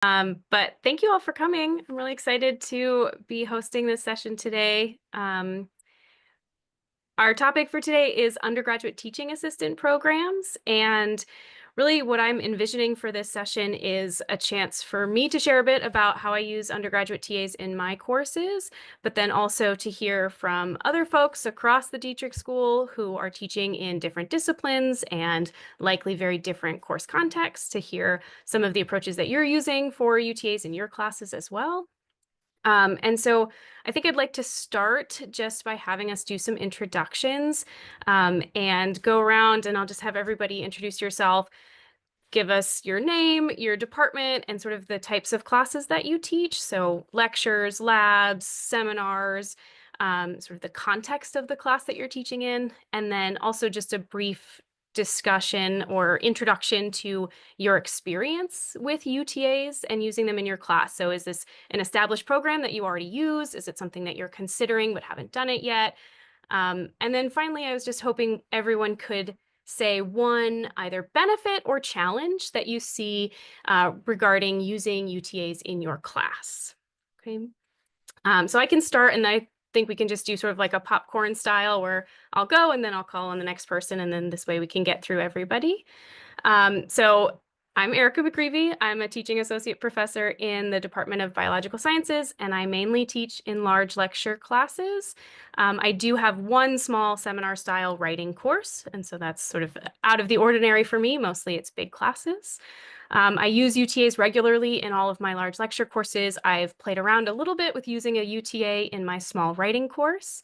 But thank you all for coming. I'm really excited to be hosting this session today. Our topic for today is undergraduate teaching assistant programs. And really what I'm envisioning for this session is a chance for me to share a bit about how I use undergraduate TAs in my courses, but then also to hear from other folks across the Dietrich School who are teaching in different disciplines and likely very different course contexts, to hear some of the approaches that you're using for UTAs in your classes as well. And so I think I'd like to start just by having us do some introductions and go around, and I'll just have everybody introduce yourself, give us your name, your department, and sort of the types of classes that you teach. So lectures, labs, seminars, sort of the context of the class that you're teaching in, and then also just a brief discussion or introduction to your experience with UTAs and using them in your class. So is this an established program that you already use? Is it something that you're considering but haven't done it yet? And then finally, I was just hoping everyone could say one either benefit or challenge that you see regarding using UTAs in your class. Okay. So I can start, and I think we can just do sort of like a popcorn style where I'll go and then I'll call on the next person, and then this way we can get through everybody. So I'm Erica McGreevey. I'm a teaching associate professor in the Department of Biological Sciences, and I mainly teach in large lecture classes. I do have one small seminar style writing course, and so that's sort of out of the ordinary for me. Mostly it's big classes. I use UTAs regularly in all of my large lecture courses. I've played around a little bit with using a UTA in my small writing course.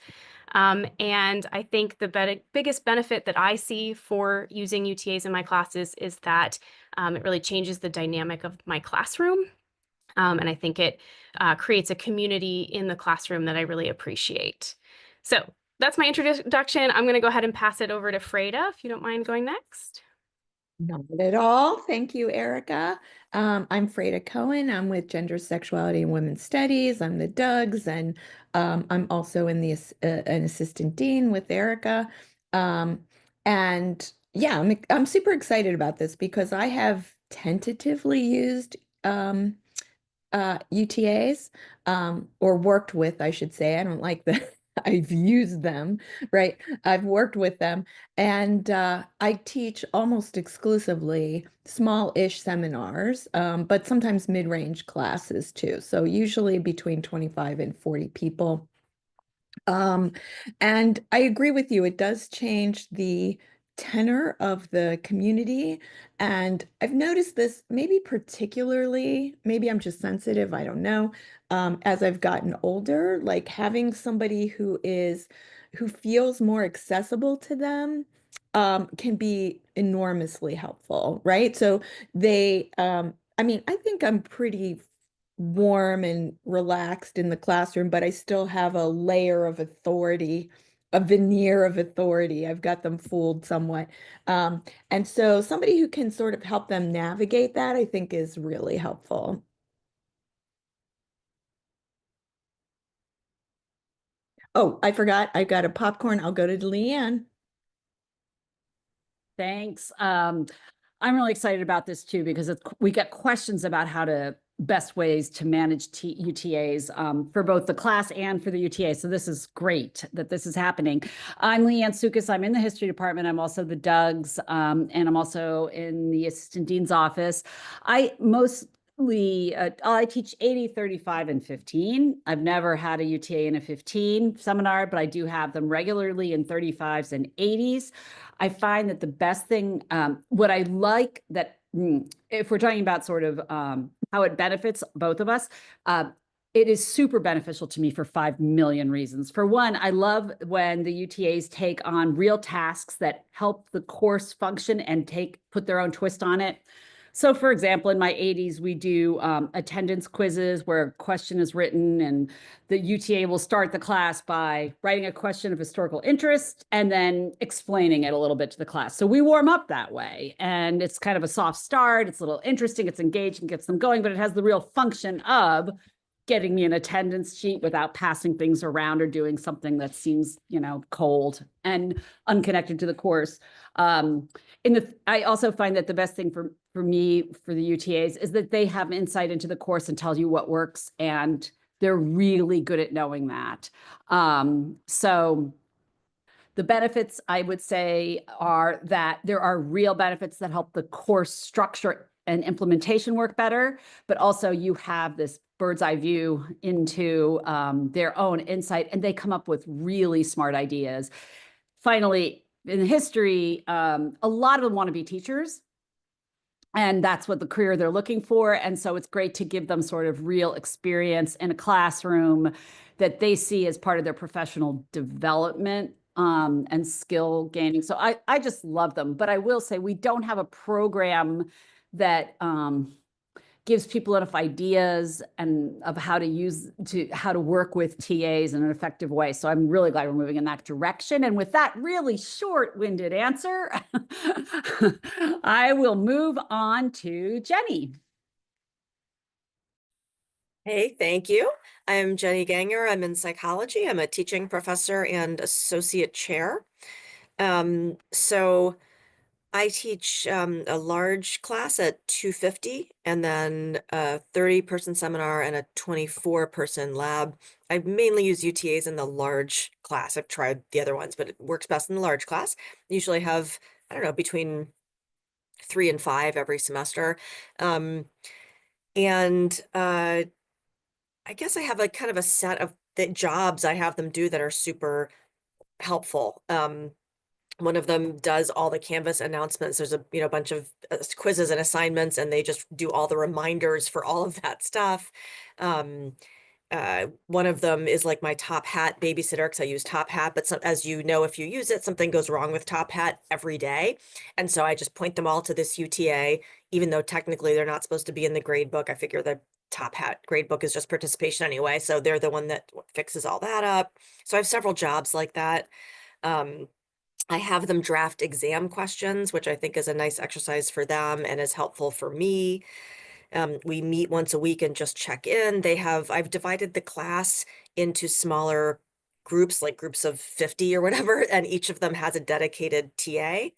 And I think the biggest benefit that I see for using UTAs in my classes is that it really changes the dynamic of my classroom. And I think it creates a community in the classroom that I really appreciate. So that's my introduction. I'm going to go ahead and pass it over to Freda, if you don't mind going next. Not at all. Thank you, Erica. I'm Freda Cohen. I'm with Gender, Sexuality, and Women's Studies. I'm the Dougs, and I'm also in the an assistant dean with Erica. And yeah, I'm super excited about this because I have tentatively used UTAs, or worked with, I should say. I don't like the I've used them, right? I've worked with them, and I teach almost exclusively small-ish seminars, but sometimes mid-range classes too. So usually between 25 and 40 people. Um, and I agree with you. It does change the tenor of the community. And I've noticed this maybe particularly, maybe I'm just sensitive, I don't know, as I've gotten older, like having somebody who feels more accessible to them, can be enormously helpful, right? So I mean, I think I'm pretty warm and relaxed in the classroom, but I still have a layer of authority, a veneer of authority. I've got them fooled somewhat. And so somebody who can sort of help them navigate that, I think, is really helpful. Oh, I forgot. I've got a popcorn. I'll go to Leanne. Thanks. I'm really excited about this too, because we get questions about how to best ways to manage UTAs for both the class and for the UTA. So this is great that this is happening. I'm Leanne Sukas. I'm in the history department. I'm also the Dougs, and I'm also in the assistant dean's office. I teach 80, 35, and 15. I've never had a UTA in a 15 seminar, but I do have them regularly in 35s and 80s. I find that the best thing, what I like that, if we're talking about sort of how it benefits both of us, it is super beneficial to me for 5 million reasons. For one, I love when the UTAs take on real tasks that help the course function and put their own twist on it. So for example, in my 80s, we do attendance quizzes where a question is written, and the UTA will start the class by writing a question of historical interest and then explaining it a little bit to the class. So we warm up that way, and it's kind of a soft start. It's a little interesting, it's engaging, gets them going, but it has the real function of getting me an attendance sheet without passing things around or doing something that seems, cold and unconnected to the course. I also find that the best thing for for me, for the UTAs, is that they have insight into the course and tell you what works, and they're really good at knowing that. So the benefits, I would say, are that there are real benefits that help the course structure and implementation work better, but also you have this bird's eye view into their own insight, and they come up with really smart ideas. Finally, in history, a lot of them want to be teachers, and that's what the career they're looking for. And so it's great to give them sort of real experience in a classroom that they see as part of their professional development and skill gaining. So I just love them. But I will say we don't have a program that gives people enough ideas and of how to work with TAs in an effective way. So I'm really glad we're moving in that direction. And with that really short-winded answer, I will move on to Jenny. Hey, thank you. I'm Jenny Ganger. I'm in psychology. I'm a teaching professor and associate chair. So I teach a large class at 250 and then a 30-person seminar and a 24-person lab. I mainly use UTAs in the large class. I've tried the other ones, but it works best in the large class. Usually have, I don't know, between 3 and 5 every semester. I guess I have like kind of a set of the jobs I have them do that are super helpful. One of them does all the Canvas announcements. There's a bunch of quizzes and assignments, and they just do all the reminders for all of that stuff. One of them is like my Top Hat babysitter, because I use Top Hat, but as you know, if you use it, something goes wrong with Top Hat every day. And so I just point them all to this UTA, even though technically they're not supposed to be in the grade book. I figure the Top Hat grade book is just participation anyway. So they're the one that fixes all that up. So I have several jobs like that. I have them draft exam questions, which I think is a nice exercise for them and is helpful for me. We meet once a week and just check in. I've divided the class into smaller groups, like groups of 50 or whatever, and each of them has a dedicated TA.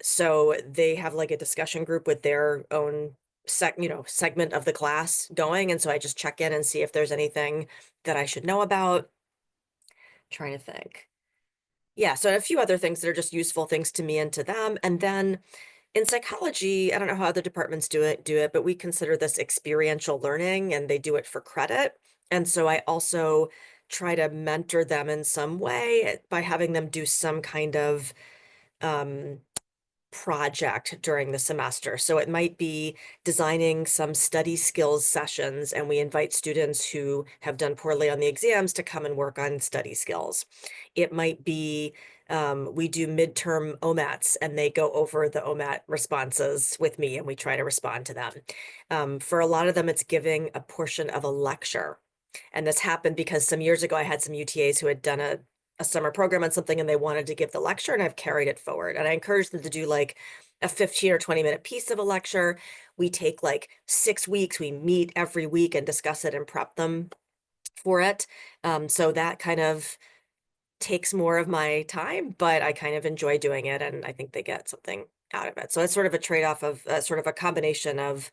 So they have like a discussion group with their own segment of the class going. And so I just check in and see if there's anything that I should know about. Trying to think. Yeah, so a few other things that are just useful things to me and to them. And then in psychology, I don't know how other departments do it, but we consider this experiential learning, and they do it for credit. And so I also try to mentor them in some way by having them do some kind of project during the semester. So it might be designing some study skills sessions, and we invite students who have done poorly on the exams to come and work on study skills. It might be we do midterm OMATs, and they go over the OMAT responses with me, and we try to respond to them. For a lot of them, it's giving a portion of a lecture. And this happened because some years ago, I had some UTAs who had done a summer program on something, and they wanted to give the lecture, and I've carried it forward. And I encourage them to do like a 15 or 20-minute piece of a lecture. We take like 6 weeks. We meet every week and discuss it and prep them for it. So that kind of takes more of my time, but I kind of enjoy doing it, and I think they get something out of it. So it's sort of a trade-off of sort of a combination of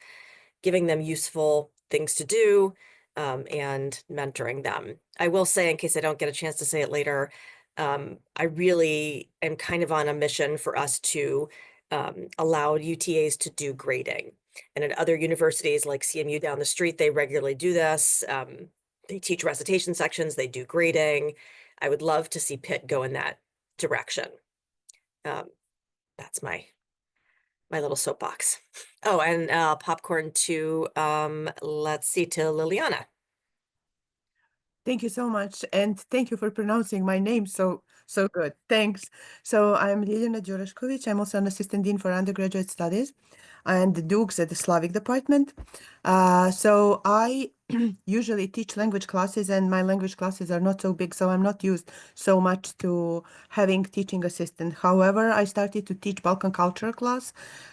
giving them useful things to do and mentoring them. I will say, in case I don't get a chance to say it later, I really am kind of on a mission for us to allow UTAs to do grading. And at other universities like CMU down the street, they regularly do this. They teach recitation sections, they do grading. I would love to see Pitt go in that direction. That's my little soapbox. Oh, and popcorn to, let's see, to Liliana. Thank you so much. And thank you for pronouncing my name so good. Thanks. So I'm Liliana Djurashkovic. I'm also an assistant dean for undergraduate studies and the Dukes at the Slavic department. So I usually teach language classes, and my language classes are not so big, so I'm not used so much to having teaching assistant. However, I started to teach Balkan culture class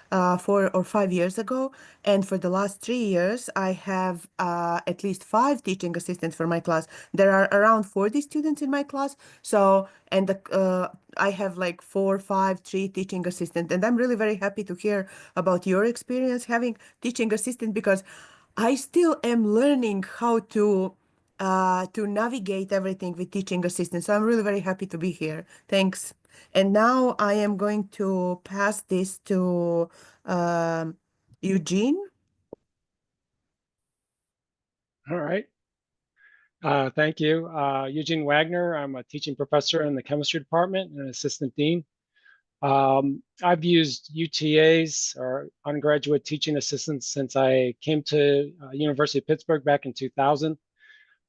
4 or 5 years ago, and for the last 3 years, I have at least 5 teaching assistants for my class. There are around 40 students in my class, so I have like 4, 5, 3 teaching assistant, and I'm really very happy to hear about your experience having teaching assistant, because I still am learning how to navigate everything with teaching assistant. So I'm really very happy to be here. Thanks. And now I am going to pass this to Eugene. All right. Thank you. Eugene Wagner. I'm a teaching professor in the chemistry department and an assistant dean. I've used UTAs, or undergraduate teaching assistants, since I came to University of Pittsburgh back in 2000.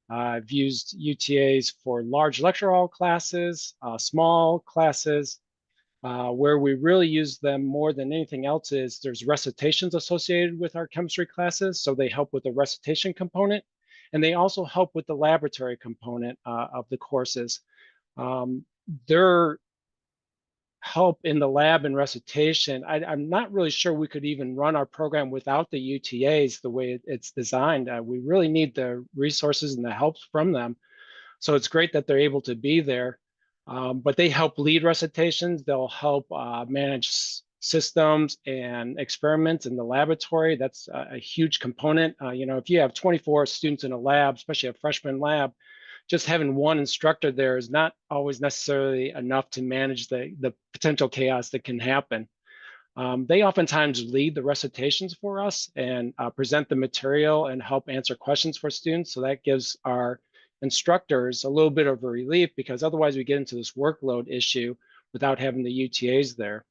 I've used UTAs for large lecture hall classes, small classes. Where we really use them more than anything else is there's recitations associated with our chemistry classes. So they help with the recitation component, and they also help with the laboratory component of the courses. Their help in the lab and recitation, I'm not really sure we could even run our program without the UTAs the way it's designed. We really need the resources and the help from them. So it's great that they're able to be there. But they help lead recitations. They'll help manage systems and experiments in the laboratory. That's a huge component. If you have 24 students in a lab, especially a freshman lab, just having one instructor there is not always necessarily enough to manage the potential chaos that can happen. They oftentimes lead the recitations for us and present the material and help answer questions for students. So that gives our instructors a little bit of a relief, because otherwise we get into this workload issue without having the UTAs there.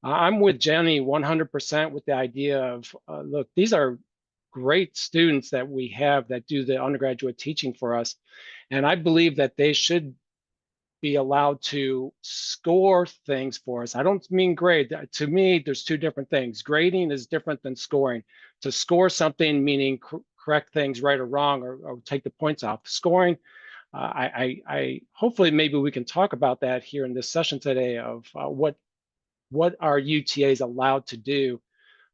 I'm with Jenny 100% with the idea of, look, these are great students that we have that do the undergraduate teaching for us. And I believe that they should be allowed to score things for us. I don't mean grade. To me, there's two different things. Grading is different than scoring. To score something, meaning correct things right or wrong, or take the points off. Scoring, I hopefully maybe we can talk about that here in this session today of what are UTAs allowed to do.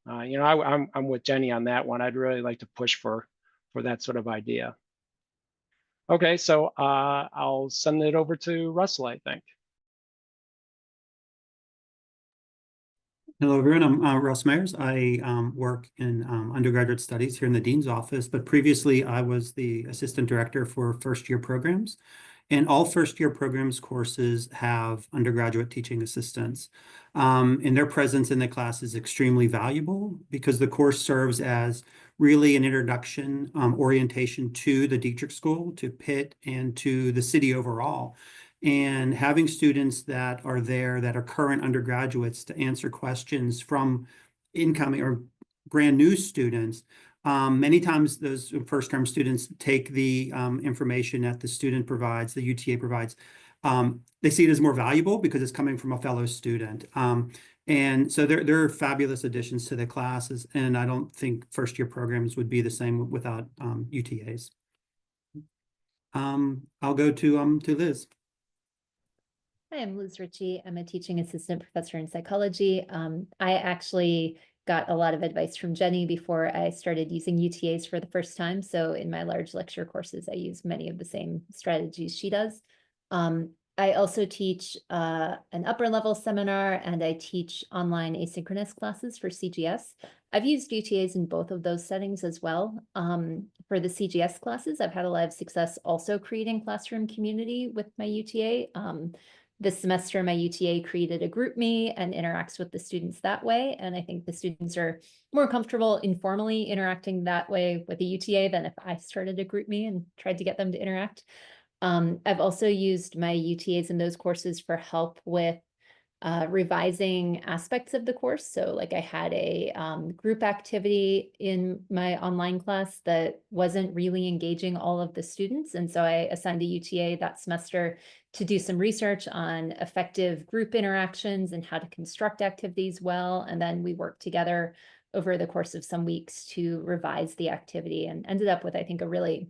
I'm with Jenny on that one. I'd really like to push for that sort of idea. Okay, so I'll send it over to Russell, I think. Hello, everyone. I'm Russ Myers. I work in undergraduate studies here in the Dean's office, but previously I was the assistant director for first-year programs. And all first-year programs courses have undergraduate teaching assistants. And their presence in the class is extremely valuable because the course serves as really an introduction orientation to the Dietrich School, to Pitt, and to the city overall. And having students that are there that are current undergraduates to answer questions from incoming or brand new students. Many times those first-term students take the information that the student provides, the UTA provides. They see it as more valuable because it's coming from a fellow student. And so they're fabulous additions to the classes. And I don't think first-year programs would be the same without UTAs. I'll go to Liz. Hi, I'm Liz Ritchie. I'm a teaching assistant professor in psychology. I actually got a lot of advice from Jenny before I started using UTAs for the first time. So in my large lecture courses, I use many of the same strategies she does. I also teach an upper level seminar, and I teach online asynchronous classes for CGS. I've used UTAs in both of those settings as well. For the CGS classes, I've had a lot of success also creating classroom community with my UTA. This semester, my UTA created a GroupMe and interacts with the students that way. And I think the students are more comfortable informally interacting that way with a UTA than if I started a GroupMe and tried to get them to interact. I've also used my UTAs in those courses for help with revising aspects of the course. So like I had a group activity in my online class that wasn't really engaging all of the students. And so I assigned a UTA that semester to do some research on effective group interactions and how to construct activities well. And then we worked together over the course of some weeks to revise the activity, and ended up with, I think, a really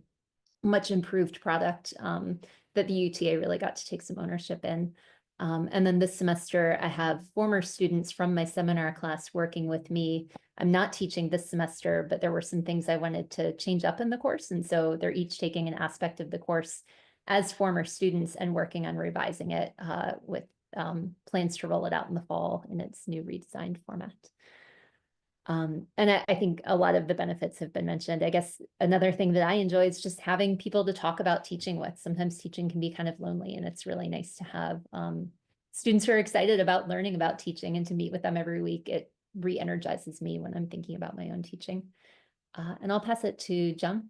much improved product that the UTA really got to take some ownership in. And then this semester, I have former students from my seminar class working with me. I'm not teaching this semester, but there were some things I wanted to change up in the course. And so they're each taking an aspect of the course as former students and working on revising it with plans to roll it out in the fall in its new redesigned format. And I think a lot of the benefits have been mentioned. I guess another thing that I enjoy is just having people to talk about teaching with. Sometimes teaching can be kind of lonely, and it's really nice to have students who are excited about learning about teaching and to meet with them every week. It re-energizes me when I'm thinking about my own teaching. And I'll pass it to John.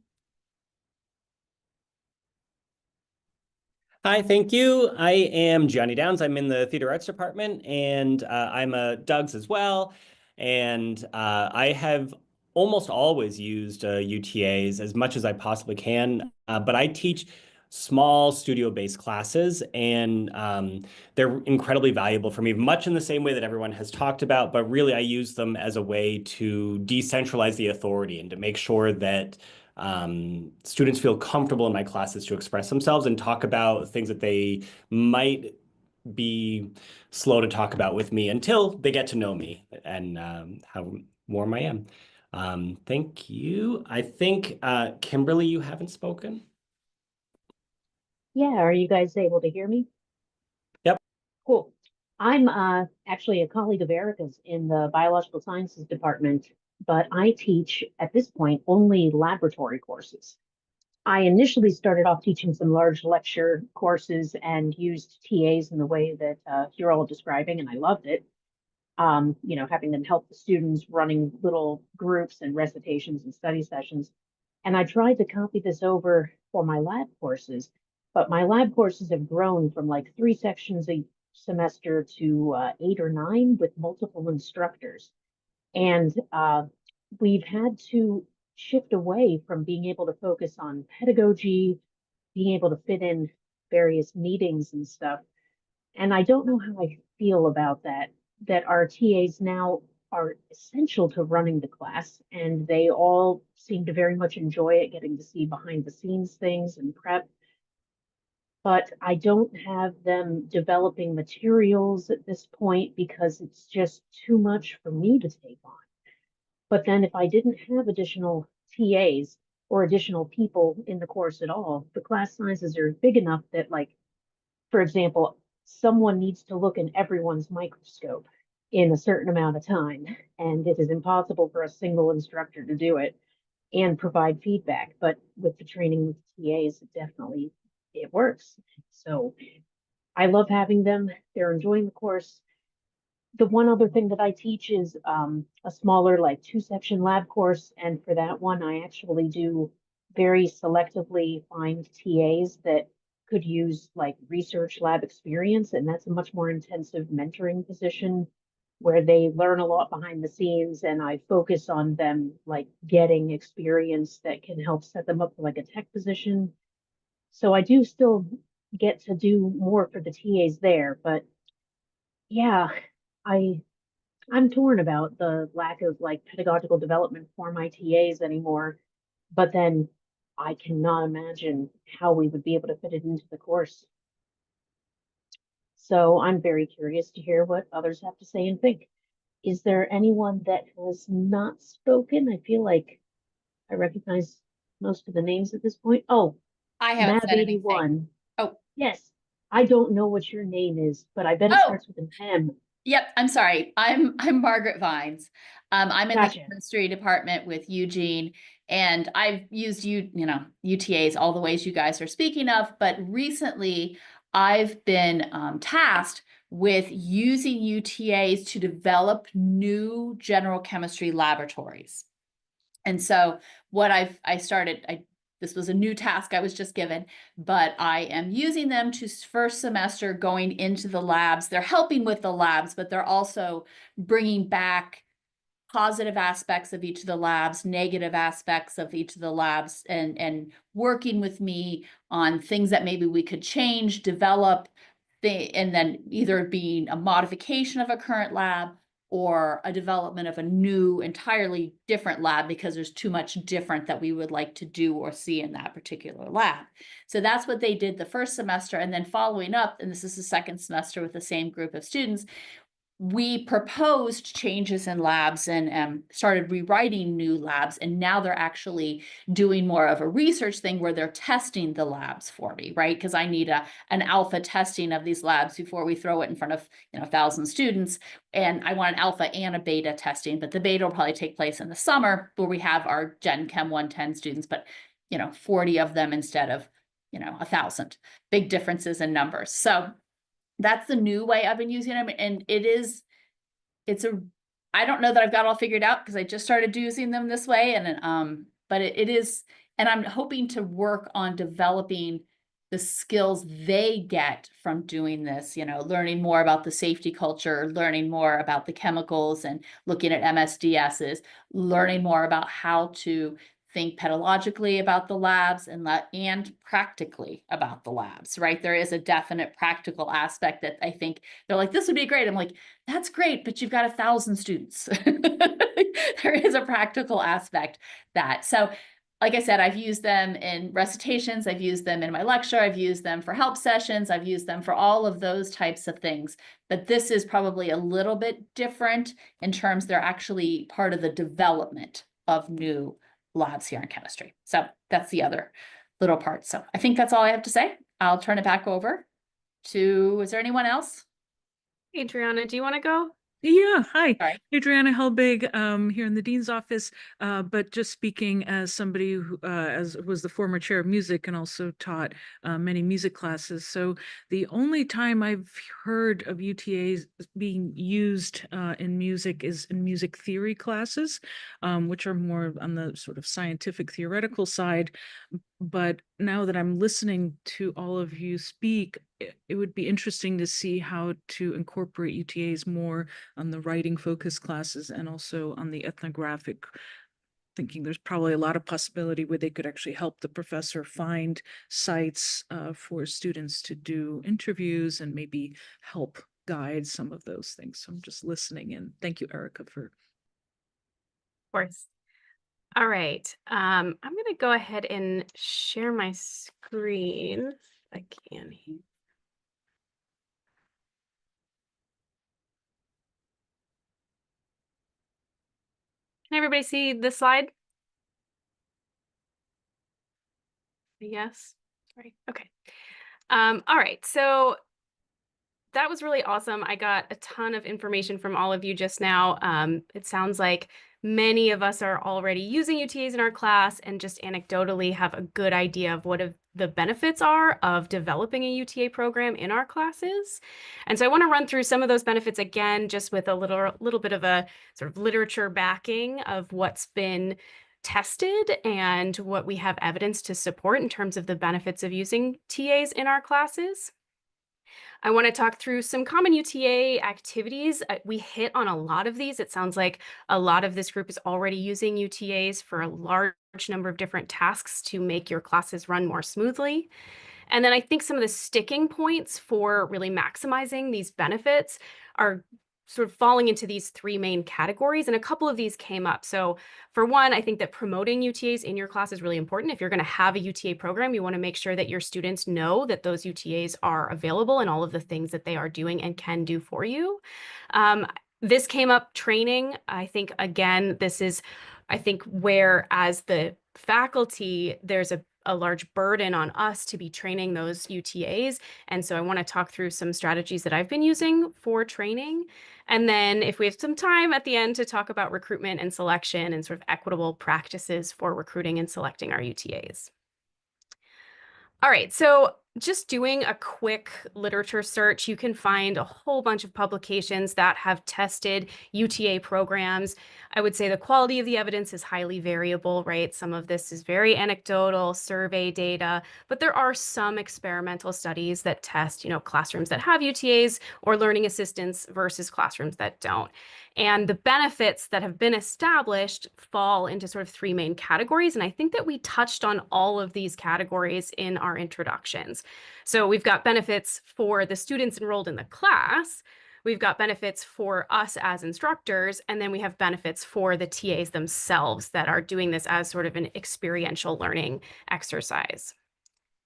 Hi, thank you. I am Johnny Downs. I'm in the Theater Arts Department, and I'm a Doug's as well. And I have almost always used UTAs as much as I possibly can, but I teach small studio-based classes, and they're incredibly valuable for me, much in the same way that everyone has talked about, but really I use them as a way to decentralize the authority and to make sure that students feel comfortable in my classes to express themselves and talk about things that they might be slow to talk about with me until they get to know me and how warm I am. Thank you. I think, Kimberly, you haven't spoken. Yeah, are you guys able to hear me? Yep. Cool. I'm actually a colleague of Erica's in the Biological Sciences department, but I teach at this point only laboratory courses. I initially started off teaching some large lecture courses and used TAs in the way that you're all describing, and I loved it. You know, having them help the students, running little groups and recitations and study sessions. And I tried to copy this over for my lab courses, but my lab courses have grown from like 3 sections a semester to 8 or 9 with multiple instructors. And we've had to shift away from being able to focus on pedagogy, being able to fit in various meetings and stuff. And I don't know how I feel about that our TAs now are essential to running the class, and they all seem to very much enjoy it, getting to see behind the scenes things and prep. But I don't have them developing materials at this point because it's just too much for me to take on. But then if I didn't have additional TAs or additional people in the course at all, the class sizes are big enough that, like, for example, someone needs to look in everyone's microscope in a certain amount of time, and it is impossible for a single instructor to do it and provide feedback. But with the training with TAs, it works. So I love having them. They're enjoying the course. The one other thing that I teach is a smaller, like 2-section lab course. And for that one, I actually do very selectively find TAs that could use like research lab experience. And that's a much more intensive mentoring position where they learn a lot behind the scenes, and I focus on them like getting experience that can help set them up for like a tech position. So I do still get to do more for the TAs there, but yeah, I'm torn about the lack of like pedagogical development for my TAs anymore, but then I cannot imagine how we would be able to fit it into the course. So I'm very curious to hear what others have to say and think. Is there anyone that has not spoken? I feel like I recognize most of the names at this point. Oh, I haven't said anything. Mav81. Oh, yes. I don't know what your name is, but I bet it starts with an M. Yep, I'm sorry. I'm Margaret Vines. I'm in Gotcha. the chemistry department with Eugene, and I've used UTAs all the ways you guys are speaking of, but recently I've been tasked with using UTAs to develop new general chemistry laboratories. And so what this was a new task I was just given, but I am using them to first semester going into the labs. They're helping with the labs, but they're also bringing back positive aspects of each of the labs, negative aspects of each of the labs, and working with me on things that maybe we could change, develop, and then either being a modification of a current lab or a development of a new, entirely different lab because there's too much different that we would like to do or see in that particular lab. So that's what they did the first semester. And then following up, and this is the second semester with the same group of students, we proposed changes in labs and started rewriting new labs. And now they're actually doing more of a research thing where they're testing the labs for me, right? Because I need an alpha testing of these labs before we throw it in front of 1,000 students. And I want an alpha and a beta testing, but the beta will probably take place in the summer where we have our Gen Chem 110 students, but 40 of them instead of 1,000. Big differences in numbers. So that's the new way I've been using them. And I don't know that I've got all figured out because I just started using them this way. And, but it is, and I'm hoping to work on developing the skills they get from doing this, learning more about the safety culture, learning more about the chemicals and looking at MSDSs, learning more about how to think pedagogically about the labs and practically about the labs, right? There is a definite practical aspect that I think they're like, this would be great. I'm like, that's great, but you've got 1,000 students. There is a practical aspect so like I said, I've used them in recitations. I've used them in my lecture. I've used them for help sessions. I've used them for all of those types of things. But this is probably a little bit different in terms they're actually part of the development of new labs here in chemistry. So that's the other little part. So I think that's all I have to say. I'll turn it back over to, is there anyone else? Adriana, do you want to go? Yeah, hi. Sorry. Adriana Helbig, here in the Dean's office, but just speaking as somebody who was the former chair of music and also taught many music classes. So the only time I've heard of UTAs being used in music is in music theory classes, which are more on the sort of scientific theoretical side. But now that I'm listening to all of you speak, it would be interesting to see how to incorporate UTAs more on the writing focus classes and also on the ethnographic. Thinking there's probably a lot of possibility where they could actually help the professor find sites for students to do interviews and maybe help guide some of those things. So I'm just listening, and thank you, Erica, for. Of course. All right. I'm going to go ahead and share my screen if I can here. Can everybody see this slide? Yes. Right. Okay. All right. So that was really awesome. I got a ton of information from all of you just now. It sounds like many of us are already using UTAs in our class and just anecdotally have a good idea of what the benefits are of developing a UTA program in our classes. And so I want to run through some of those benefits again, just with a little bit of a sort of literature backing of what's been tested and what we have evidence to support in terms of the benefits of using TAs in our classes. I want to talk through some common UTA activities. We hit on a lot of these. It sounds like a lot of this group is already using UTAs for a large number of different tasks to make your classes run more smoothly. And then I think some of the sticking points for really maximizing these benefits are sort of falling into these three main categories, and a couple of these came up. So for one, I think that promoting UTAs in your class is really important. If you're going to have a UTA program, you want to make sure that your students know that those UTAs are available and all of the things that they are doing and can do for you. This came up training. I think, again, this is, I think, where as the faculty, there's a large burden on us to be training those UTAs. And so I want to talk through some strategies that I've been using for training. And then if we have some time at the end to talk about recruitment and selection and sort of equitable practices for recruiting and selecting our UTAs. All right, so just doing a quick literature search, you can find a whole bunch of publications that have tested UTA programs. I would say the quality of the evidence is highly variable, right? Some of this is very anecdotal, survey data, but there are some experimental studies that test, classrooms that have UTAs or learning assistants versus classrooms that don't. And the benefits that have been established fall into sort of three main categories. And I think that we touched on all of these categories in our introductions. So we've got benefits for the students enrolled in the class, we've got benefits for us as instructors, and then we have benefits for the TAs themselves that are doing this as sort of an experiential learning exercise.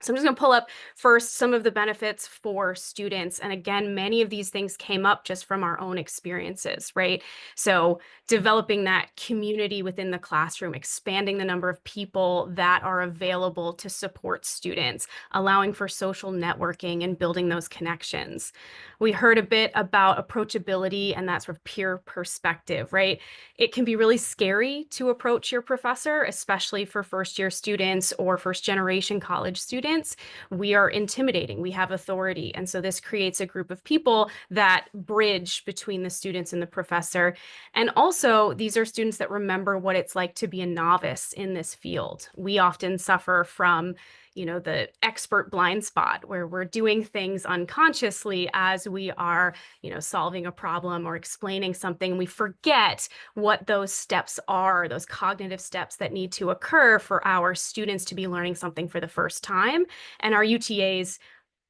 So I'm just going to pull up first some of the benefits for students. And again, many of these things came up just from our own experiences, right? So developing that community within the classroom, expanding the number of people that are available to support students, allowing for social networking and building those connections. We heard a bit about approachability and that sort of peer perspective, right? It can be really scary to approach your professor, especially for first-year students or first-generation college students. We are intimidating, we have authority. And so this creates a group of people that bridge between the students and the professor. And also, these are students that remember what it's like to be a novice in this field. We often suffer from the expert blind spot where we're doing things unconsciously as we are, solving a problem or explaining something. We forget what those steps are, those cognitive steps that need to occur for our students to be learning something for the first time. And our UTAs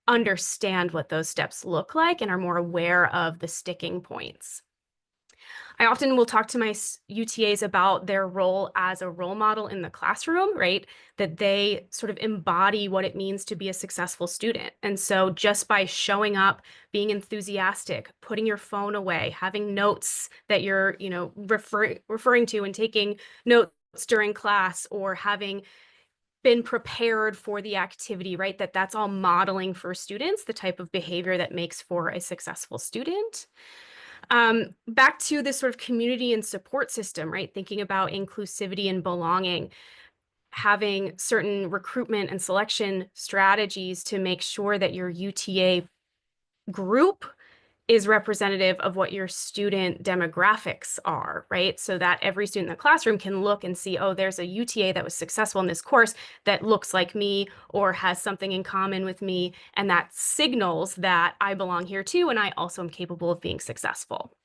understand what those steps look like and are more aware of the sticking points. I often will talk to my UTAs about their role as a role model in the classroom, right? That they sort of embody what it means to be a successful student. And so just by showing up, being enthusiastic, putting your phone away, having notes that you're, referring to and taking notes during class, or having been prepared for the activity, right? That's all modeling for students the type of behavior that makes for a successful student. Back to this sort of community and support system, right? Thinking about inclusivity and belonging, having certain recruitment and selection strategies to make sure that your UTA group is representative of what your student demographics are, right? So that every student in the classroom can look and see, oh, there's a UTA that was successful in this course that looks like me or has something in common with me. And that signals that I belong here too, and I also am capable of being successful.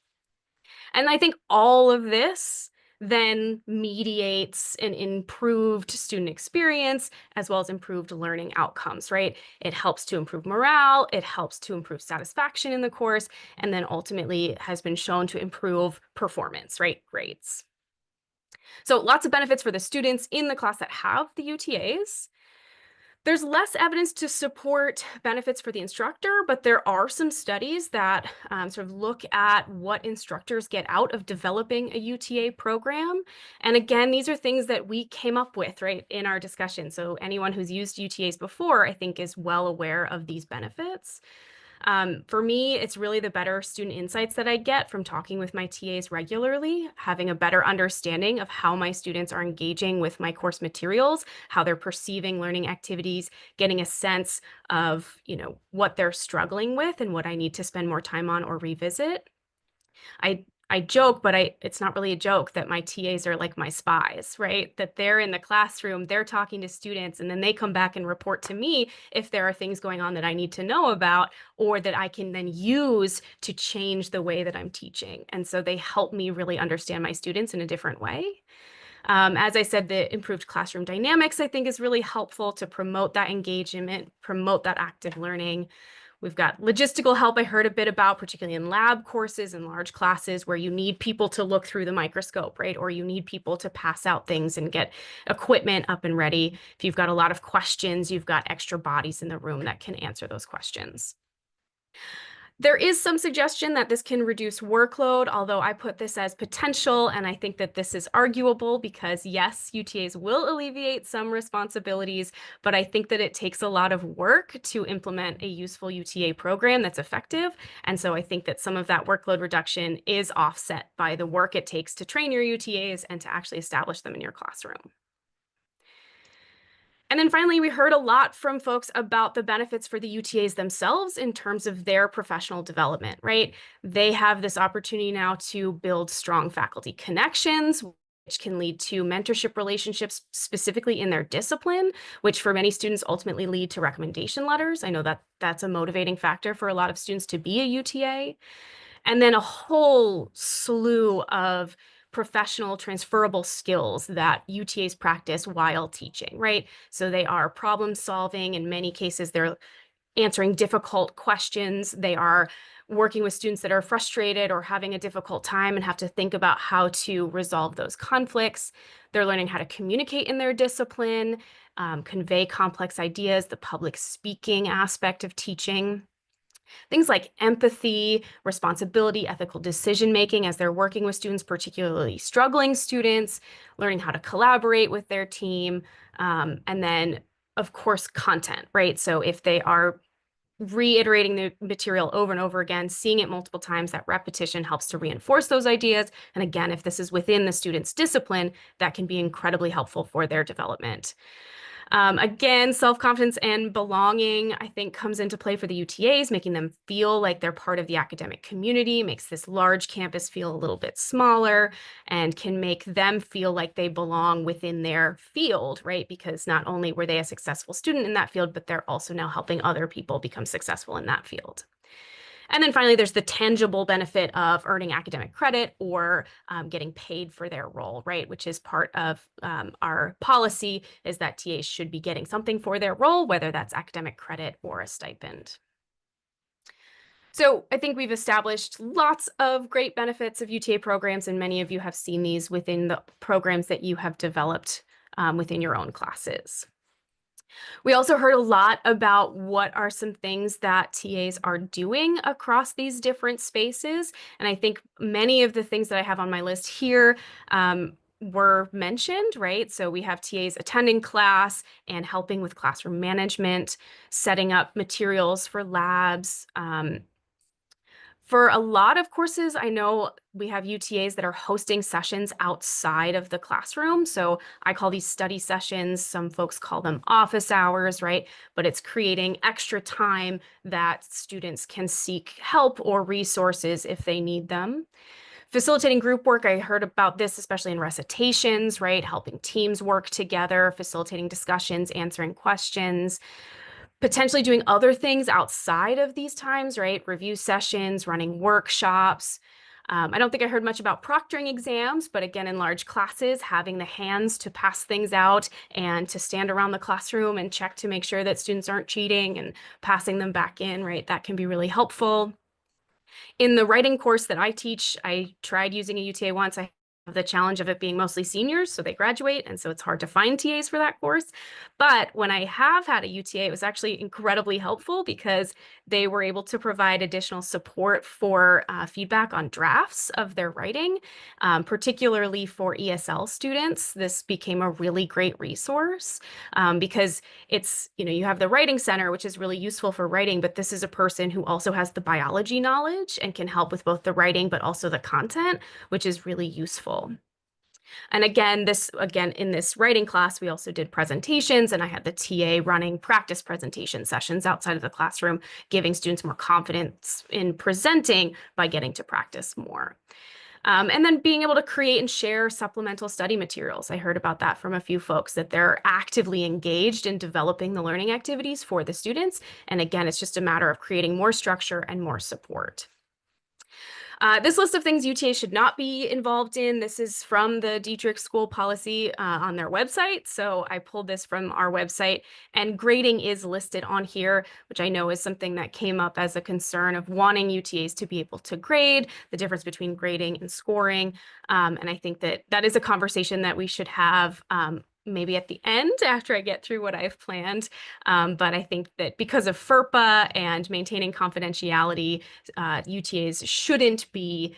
And I think all of this then mediates an improved student experience as well as improved learning outcomes, right? It helps to improve morale, it helps to improve satisfaction in the course, and then ultimately has been shown to improve performance, right? Grades. So lots of benefits for the students in the class that have the UTAs. There's less evidence to support benefits for the instructor, but there are some studies that sort of look at what instructors get out of developing a UTA program. And again, these are things that we came up with, right, in our discussion. So anyone who's used UTAs before, I think, is well aware of these benefits. For me, it's really the better student insights that I get from talking with my TAs regularly, having a better understanding of how my students are engaging with my course materials, how they're perceiving learning activities, getting a sense of, what they're struggling with and what I need to spend more time on or revisit. I joke, but it's not really a joke that my TAs are like my spies, right? That they're in the classroom, they're talking to students, and then they come back and report to me if there are things going on that I need to know about or that I can then use to change the way that I'm teaching. And so they help me really understand my students in a different way. As I said, the improved classroom dynamics, I think, is really helpful to promote that engagement, promote that active learning. We've got logistical help I heard a bit about, particularly in lab courses and large classes where you need people to look through the microscope, right? Or you need people to pass out things and get equipment up and ready. If you've got a lot of questions, you've got extra bodies in the room that can answer those questions. There is some suggestion that this can reduce workload, although I put this as potential, and I think that this is arguable because yes, UTAs will alleviate some responsibilities, but I think that it takes a lot of work to implement a useful UTA program that's effective. And so I think that some of that workload reduction is offset by the work it takes to train your UTAs and to actually establish them in your classroom. And then finally, we heard a lot from folks about the benefits for the UTAs themselves in terms of their professional development, right? They have this opportunity now to build strong faculty connections, which can lead to mentorship relationships specifically in their discipline, which for many students ultimately lead to recommendation letters. I know that that's a motivating factor for a lot of students to be a UTA. And then a whole slew of professional transferable skills that UTAs practice while teaching, right? So they are problem solving. In many cases, they're answering difficult questions. They are working with students that are frustrated or having a difficult time and have to think about how to resolve those conflicts. They're learning how to communicate in their discipline, convey complex ideas, the public speaking aspect of teaching. Things like empathy, responsibility, ethical decision-making as they're working with students, particularly struggling students, learning how to collaborate with their team, and then, of course, content, right? So if they are reiterating the material over and over again, seeing it multiple times, that repetition helps to reinforce those ideas. And again, if this is within the student's discipline, that can be incredibly helpful for their development. Again, self-confidence and belonging, I think, comes into play for the UTAs, making them feel like they're part of the academic community, makes this large campus feel a little bit smaller, and can make them feel like they belong within their field, right? Because not only were they a successful student in that field, but they're also now helping other people become successful in that field. And then finally, there's the tangible benefit of earning academic credit or getting paid for their role, right? Which is part of our policy, is that TAs should be getting something for their role, whether that's academic credit or a stipend. So I think we've established lots of great benefits of UTA programs, and many of you have seen these within the programs that you have developed within your own classes. We also heard a lot about what are some things that TAs are doing across these different spaces. And I think many of the things that I have on my list here were mentioned, right? So we have TAs attending class and helping with classroom management, setting up materials for labs. For a lot of courses, I know we have UTAs that are hosting sessions outside of the classroom. So I call these study sessions. Some folks call them office hours, right? But it's creating extra time that students can seek help or resources if they need them. Facilitating group work, I heard about this, especially in recitations, right? Helping teams work together, facilitating discussions, answering questions. Potentially doing other things outside of these times, right? Review sessions, running workshops. I don't think I heard much about proctoring exams, but again, in large classes, having the hands to pass things out and to stand around the classroom and check to make sure that students aren't cheating and passing them back in, right? That can be really helpful. In the writing course that I teach, I tried using a UTA once. I have the challenge of it being mostly seniors, so they graduate, and so it's hard to find TAs for that course. But when I have had a UTA, it was actually incredibly helpful because they were able to provide additional support for feedback on drafts of their writing, particularly for ESL students. This became a really great resource because it's, you have the writing center, which is really useful for writing, but this is a person who also has the biology knowledge and can help with both the writing, but also the content, which is really useful. And again, in this writing class, we also did presentations, and I had the TA running practice presentation sessions outside of the classroom, giving students more confidence in presenting by getting to practice more. And then being able to create and share supplemental study materials. I heard about that from a few folks, that they're actively engaged in developing the learning activities for the students. And again, it's just a matter of creating more structure and more support. This list of things UTA should not be involved in, this is from the Dietrich School Policy on their website. So I pulled this from our website, and grading is listed on here, which I know is something that came up as a concern of wanting UTAs to be able to grade, the difference between grading and scoring. And I think that that is a conversation that we should have maybe at the end after I get through what I've planned. But I think that because of FERPA and maintaining confidentiality, UTAs shouldn't be,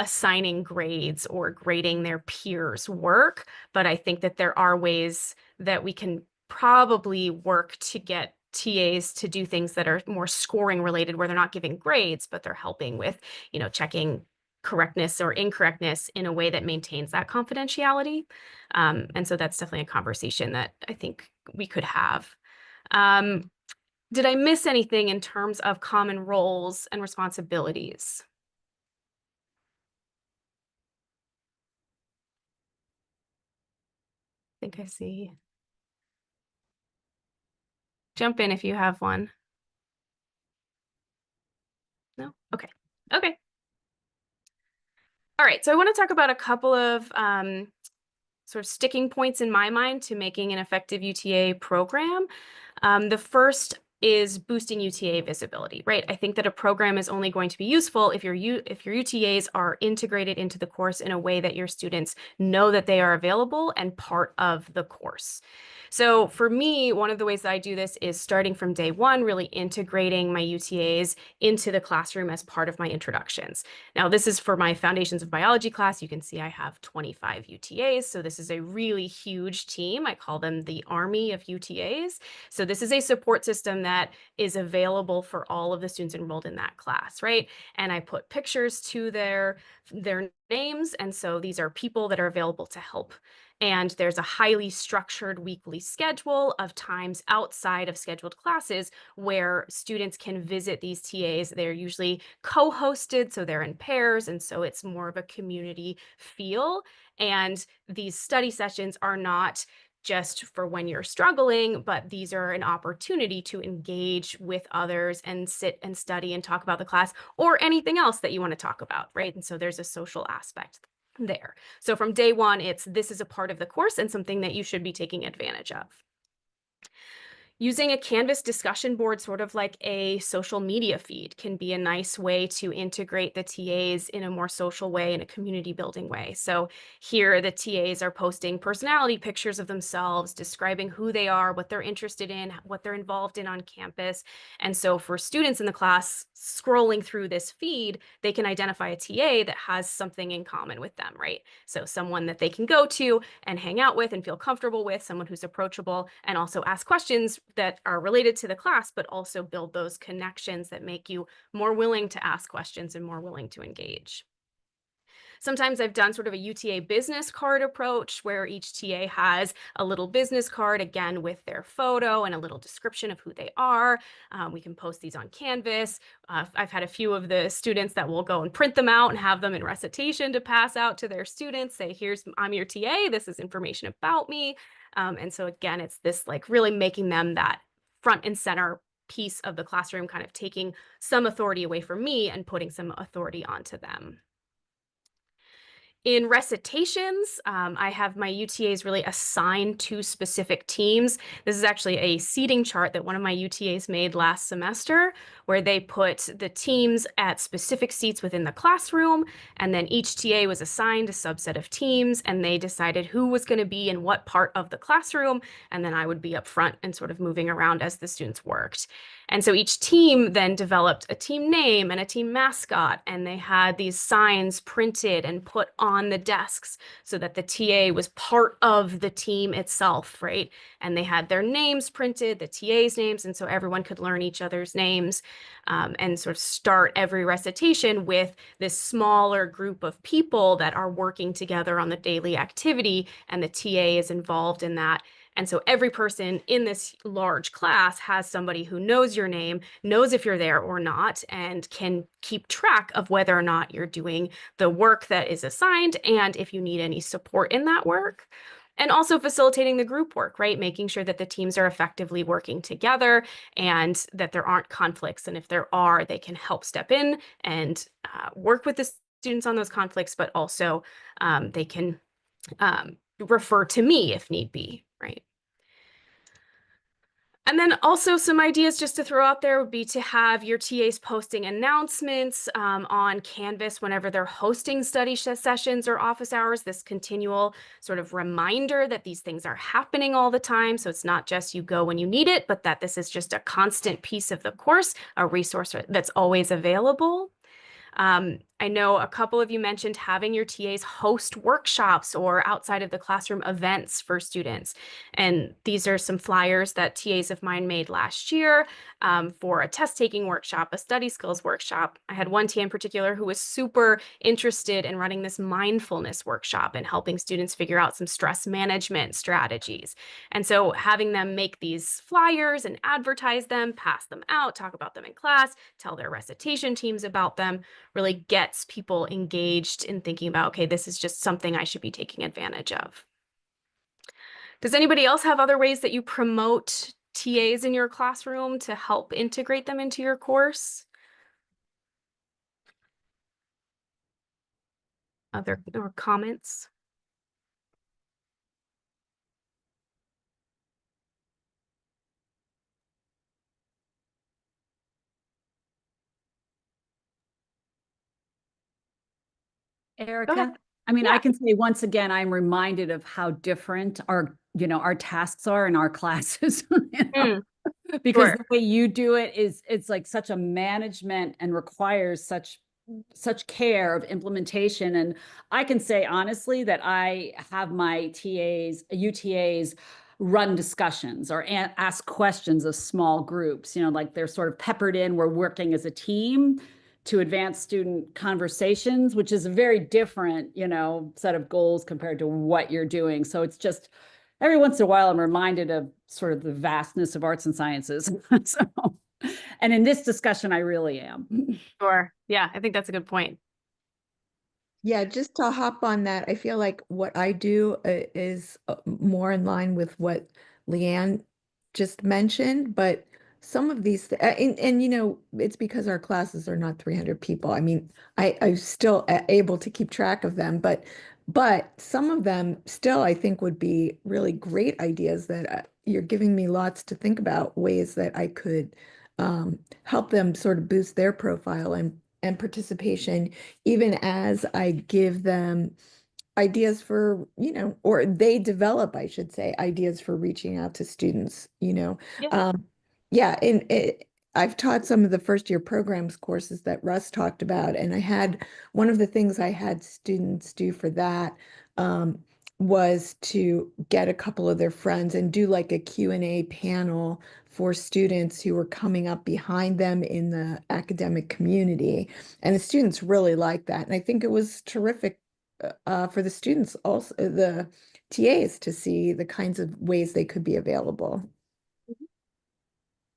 assigning grades or grading their peers' work. But I think that there are ways that we can probably work to get TAs to do things that are more scoring related, where they're not giving grades, but they're helping with, checking correctness or incorrectness in a way that maintains that confidentiality. And so that's definitely a conversation that I think we could have. Did I miss anything in terms of common roles and responsibilities? I think I see. Jump in if you have one. No? Okay. Okay. All right, so I want to talk about a couple of sort of sticking points in my mind to making an effective UTA program. The first is boosting UTA visibility, right? I think that a program is only going to be useful if your UTAs are integrated into the course in a way that your students know that they are available and part of the course. So for me, one of the ways that I do this is starting from day one, really integrating my UTAs into the classroom as part of my introductions. Now, this is for my Foundations of Biology class. You can see I have 25 UTAs. So this is a really huge team. I call them the army of UTAs. So this is a support system that is available for all of the students enrolled in that class, right? And I put pictures to their names. And so these are people that are available to help. And there's a highly structured weekly schedule of times outside of scheduled classes where students can visit these TAs. They're usually co-hosted, so they're in pairs, and so it's more of a community feel. And these study sessions are not just for when you're struggling, but these are an opportunity to engage with others and sit and study and talk about the class or anything else that you want to talk about, right? And so there's a social aspect there. So from day one, this is a part of the course and something that you should be taking advantage of. Using a Canvas discussion board, sort of like a social media feed, can be a nice way to integrate the TAs in a more social way, in a community building way. So here the TAs are posting personality pictures of themselves, describing who they are, what they're interested in, what they're involved in on campus. And so for students in the class scrolling through this feed, they can identify a TA that has something in common with them, right? So someone that they can go to and hang out with and feel comfortable with, someone who's approachable, and also ask questions that are related to the class, but also build those connections that make you more willing to ask questions and more willing to engage. Sometimes I've done sort of a UTA business card approach where each TA has a little business card, again, with their photo and a little description of who they are. We can post these on Canvas. I've had a few of the students that will go and print them out and have them in recitation to pass out to their students, say, I'm your TA, this is information about me. And so again, it's this like really making them that front and center piece of the classroom, kind of taking some authority away from me and putting some authority onto them. In recitations, I have my UTAs really assigned to specific teams. This is actually a seating chart that one of my UTAs made last semester, where they put the teams at specific seats within the classroom, and then each TA was assigned a subset of teams, and they decided who was going to be in what part of the classroom, and then I would be up front and sort of moving around as the students worked. And so each team then developed a team name and a team mascot, and they had these signs printed and put on the desks so that the TA was part of the team itself, right? And they had their names printed, the TA's names, and so everyone could learn each other's names and sort of start every recitation with this smaller group of people that are working together on the daily activity, and the TA is involved in that. And so every person in this large class has somebody who knows your name, knows if you're there or not, and can keep track of whether or not you're doing the work that is assigned and if you need any support in that work. And also facilitating the group work, right? Making sure that the teams are effectively working together and that there aren't conflicts. And if there are, they can help step in and work with the students on those conflicts, but also they can refer to me if need be, right? And then also some ideas just to throw out there would be to have your TAs posting announcements on Canvas whenever they're hosting study sessions or office hours, this continual sort of reminder that these things are happening all the time. So it's not just you go when you need it, but that this is just a constant piece of the course, a resource that's always available. I know a couple of you mentioned having your TAs host workshops or outside of the classroom events for students. And these are some flyers that TAs of mine made last year for a test taking workshop, a study skills workshop. I had one TA in particular who was super interested in running this mindfulness workshop and helping students figure out some stress management strategies. And so having them make these flyers and advertise them, pass them out, talk about them in class, tell their recitation teams about them, really gets people engaged in thinking about, okay, this is just something I should be taking advantage of. Does anybody else have other ways that you promote TAs in your classroom to help integrate them into your course? Other or comments? Erica? I mean, Yeah. I can say once again, I'm reminded of how different our tasks are in our classes. Because Sure. the way you do it it's like such a management and requires such care of implementation. And I can say honestly that I have my UTAs run discussions or ask questions of small groups, like they're sort of peppered in. We're working as a team to advance student conversations, which is a very different, set of goals compared to what you're doing. So it's just every once in a while, I'm reminded of sort of the vastness of arts and sciences. So, and in this discussion, I really am. Sure. Yeah, I think that's a good point. Yeah, just to hop on that, I feel like what I do is more in line with what Leanne just mentioned, but some of these, and it's because our classes are not 300 people. I mean, I'm still able to keep track of them, but some of them still, I think, would be really great ideas that you're giving me lots to think about, ways that I could help them sort of boost their profile and participation, even as I give them ideas for, or they develop, I should say, ideas for reaching out to students, Yeah. Yeah, and I've taught some of the first year programs courses that Russ talked about, and one of the things I had students do for that was to get a couple of their friends and do like a Q&A panel for students who were coming up behind them in the academic community. And the students really liked that. And I think it was terrific for the students, also the TAs, to see the kinds of ways they could be available.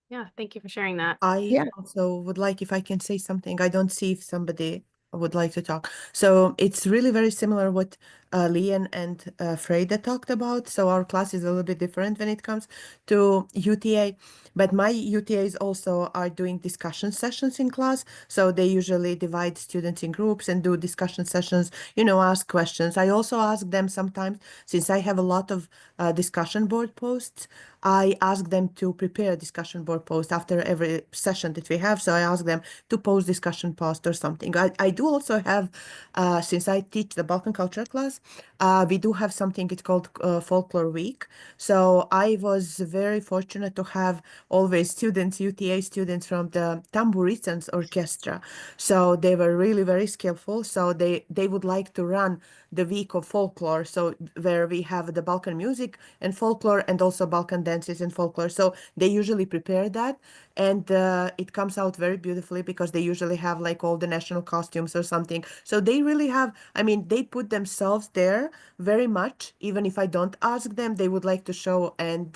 Yeah, thank you for sharing that. I Yeah. also would like, if I can say something, I don't see if somebody would like to talk. So it's really very similar what Leanne and Freda talked about. So our class is a little bit different when it comes to UTA, but my UTAs also are doing discussion sessions in class. So they usually divide students in groups and do discussion sessions, ask questions. I also ask them sometimes, since I have a lot of discussion board posts, I ask them to prepare a discussion board post after every session that we have. So I ask them to post discussion post or something. I do also have, since I teach the Balkan culture class, we do have something, it's called Folklore Week. So I was very fortunate to have always students, UTA students from the Tamburicans Orchestra. So they were really very skillful. So they would like to run the week of folklore. So where we have the Balkan music and folklore and also Balkan dances and folklore. So they usually prepare that, and it comes out very beautifully because they usually have like all the national costumes or something. So they really have, I mean, they put themselves there very much. Even if I don't ask them, they would like to show, and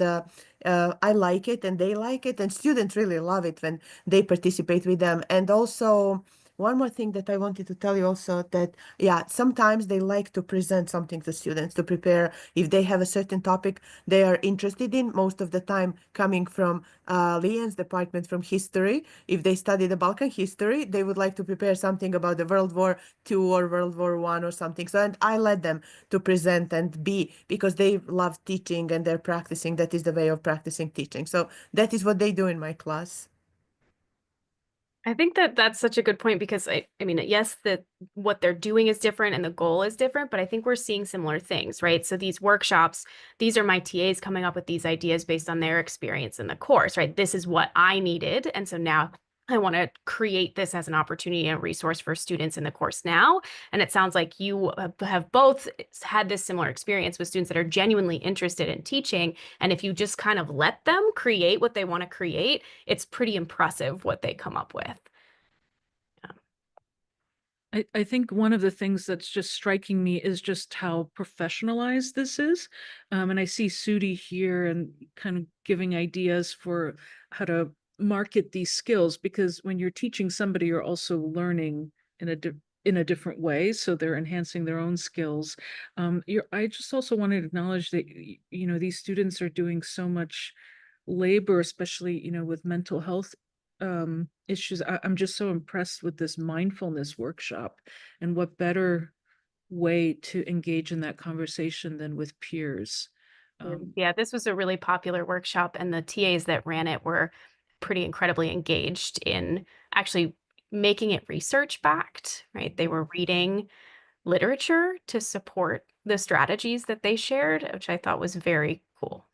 I like it and they like it, and students really love it when they participate with them. And also, one more thing that I wanted to tell you also, that, yeah, sometimes they like to present something to students to prepare if they have a certain topic they are interested in, most of the time coming from Leanne's department, from history. If they study the Balkan history, they would like to prepare something about the World War II or World War I or something. So, and I let them to present and be, because they love teaching and they're practicing. That is the way of practicing teaching. So that is what they do in my class. I think that that's such a good point, because I mean, yes, what they're doing is different and the goal is different, but I think we're seeing similar things, right? So these workshops, these are my TAs coming up with these ideas based on their experience in the course, right? This is what I needed. And so now I want to create this as an opportunity and a resource for students in the course now. And it sounds like you have both had this similar experience with students that are genuinely interested in teaching. And if you just kind of let them create what they want to create, it's pretty impressive what they come up with. I think one of the things that's just striking me is just how professionalized this is. And I see Sudi here and kind of giving ideas for how to market these skills, because when you're teaching somebody, you're also learning in a different way. So they're enhancing their own skills. I just also want to acknowledge that, these students are doing so much labor, especially, with mental health issues. I'm just so impressed with this mindfulness workshop, and what better way to engage in that conversation than with peers. Yeah, this was a really popular workshop, and the TAs that ran it were pretty incredibly engaged in actually making it research backed, right? They were reading literature to support the strategies that they shared, which I thought was very cool.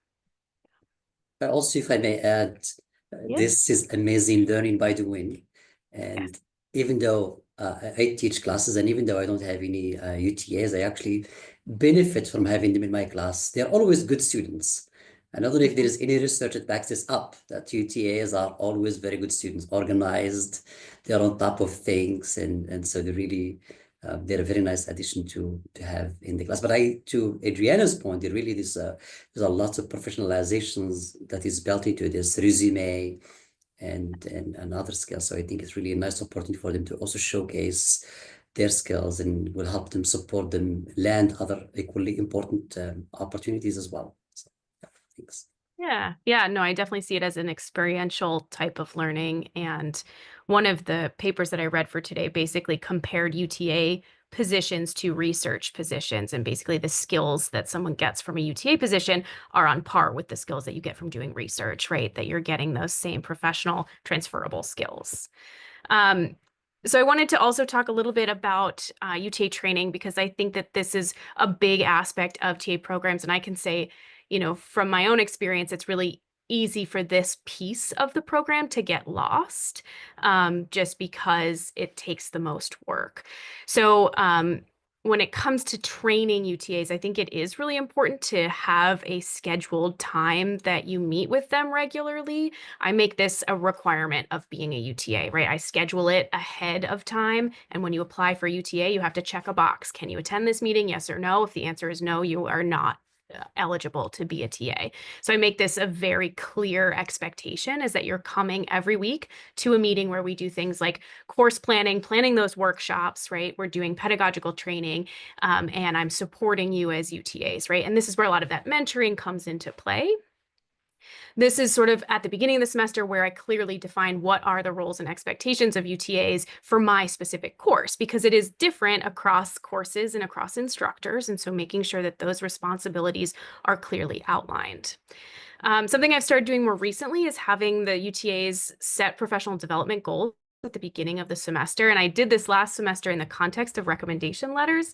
Also, if I may add, Yeah. this is amazing learning by doing. And even though I teach classes, and even though I don't have any UTAs, I actually benefit from having them in my class. They're always good students. I don't know if there is any research that backs this up, that UTAs are always very good students, organized, they're on top of things, and so they're a very nice addition to have in the class. But to Adriana's point, there's a lots of professionalizations that is built into this resume and other skills. So I think it's really a nice opportunity for them to also showcase their skills, and will help them support them land other equally important opportunities as well. So, yeah, thanks. Yeah, no, I definitely see it as an experiential type of learning. And one of the papers that I read for today basically compared UTA positions to research positions. And basically the skills that someone gets from a UTA position are on par with the skills that you get from doing research, right? That you're getting those same professional transferable skills. So I wanted to also talk a little bit about UTA training, because I think that this is a big aspect of TA programs. And I can say, from my own experience, it's really easy for this piece of the program to get lost, just because it takes the most work. So when it comes to training UTAs, I think it is really important to have a scheduled time that you meet with them regularly. I make this a requirement of being a UTA, right? I schedule it ahead of time. And when you apply for UTA, you have to check a box. Can you attend this meeting? Yes or no? If the answer is no, you are not eligible to be a TA. So I make this a very clear expectation, is that you're coming every week to a meeting where we do things like course planning those workshops, right? We're doing pedagogical training, and I'm supporting you as UTAs, right? And this is where a lot of that mentoring comes into play. This is sort of at the beginning of the semester where I clearly define what are the roles and expectations of UTAs for my specific course, because it is different across courses and across instructors. And so making sure that those responsibilities are clearly outlined. Something I've started doing more recently is having the UTAs set professional development goals at the beginning of the semester. And I did this last semester in the context of recommendation letters,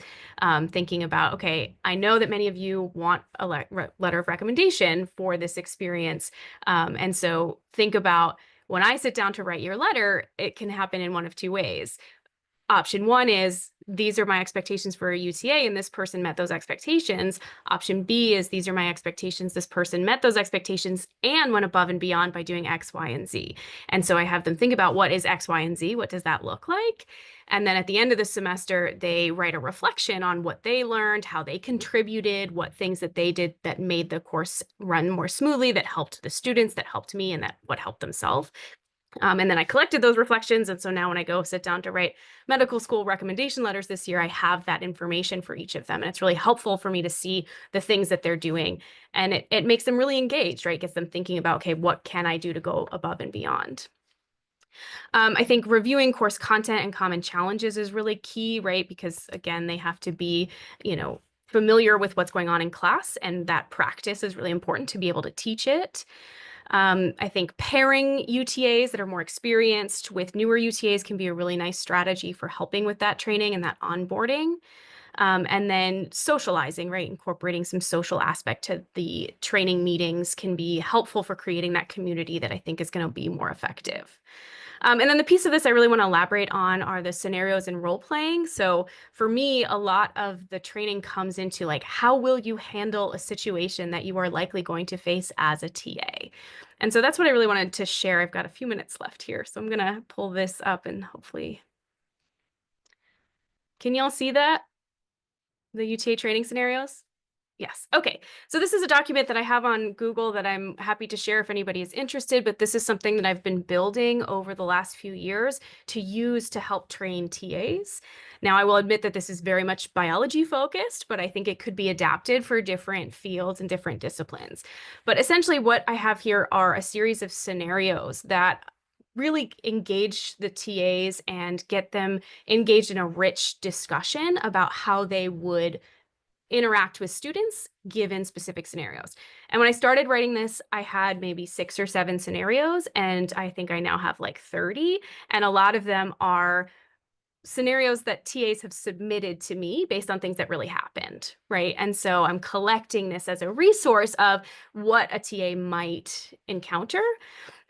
thinking about, okay, I know that many of you want a letter of recommendation for this experience. And so think about, when I sit down to write your letter, it can happen in one of two ways. Option one is, these are my expectations for a UTA and this person met those expectations. Option B is, these are my expectations, this person met those expectations and went above and beyond by doing X, Y, and Z. And so I have them think about, what is X, Y, and Z? What does that look like? And then at the end of the semester, they write a reflection on what they learned, how they contributed, what things that they did that made the course run more smoothly, that helped the students, that helped me, and that what helped themselves. And then I collected those reflections. And so now when I go sit down to write medical school recommendation letters this year, I have that information for each of them. And it's really helpful for me to see the things that they're doing. And it makes them really engaged, right? Gets them thinking about, okay, what can I do to go above and beyond? I think reviewing course content and common challenges is really key, right? Because again, they have to be, familiar with what's going on in class, and that practice is really important to be able to teach it. I think pairing UTAs that are more experienced with newer UTAs can be a really nice strategy for helping with that training and that onboarding. And then socializing, right? Incorporating some social aspect to the training meetings can be helpful for creating that community that I think is going to be more effective. And then the piece of this I really want to elaborate on are the scenarios and role playing. So for me, a lot of the training comes into like, how will you handle a situation that you are likely going to face as a TA? And so that's what I really wanted to share. I've got a few minutes left here, so I'm going to pull this up and hopefully. Can y'all see that? The UTA training scenarios? Yes. Okay. So this is a document that I have on Google that I'm happy to share if anybody is interested, but this is something that I've been building over the last few years to use to help train TAs. Now, I will admit that this is very much biology focused, but I think it could be adapted for different fields and different disciplines. But essentially what I have here are a series of scenarios that really engage the TAs and get them engaged in a rich discussion about how they would interact with students given specific scenarios. And when I started writing this, I had maybe 6 or 7 scenarios, and I think I now have like 30. And a lot of them are scenarios that TAs have submitted to me based on things that really happened, right? And so I'm collecting this as a resource of what a TA might encounter.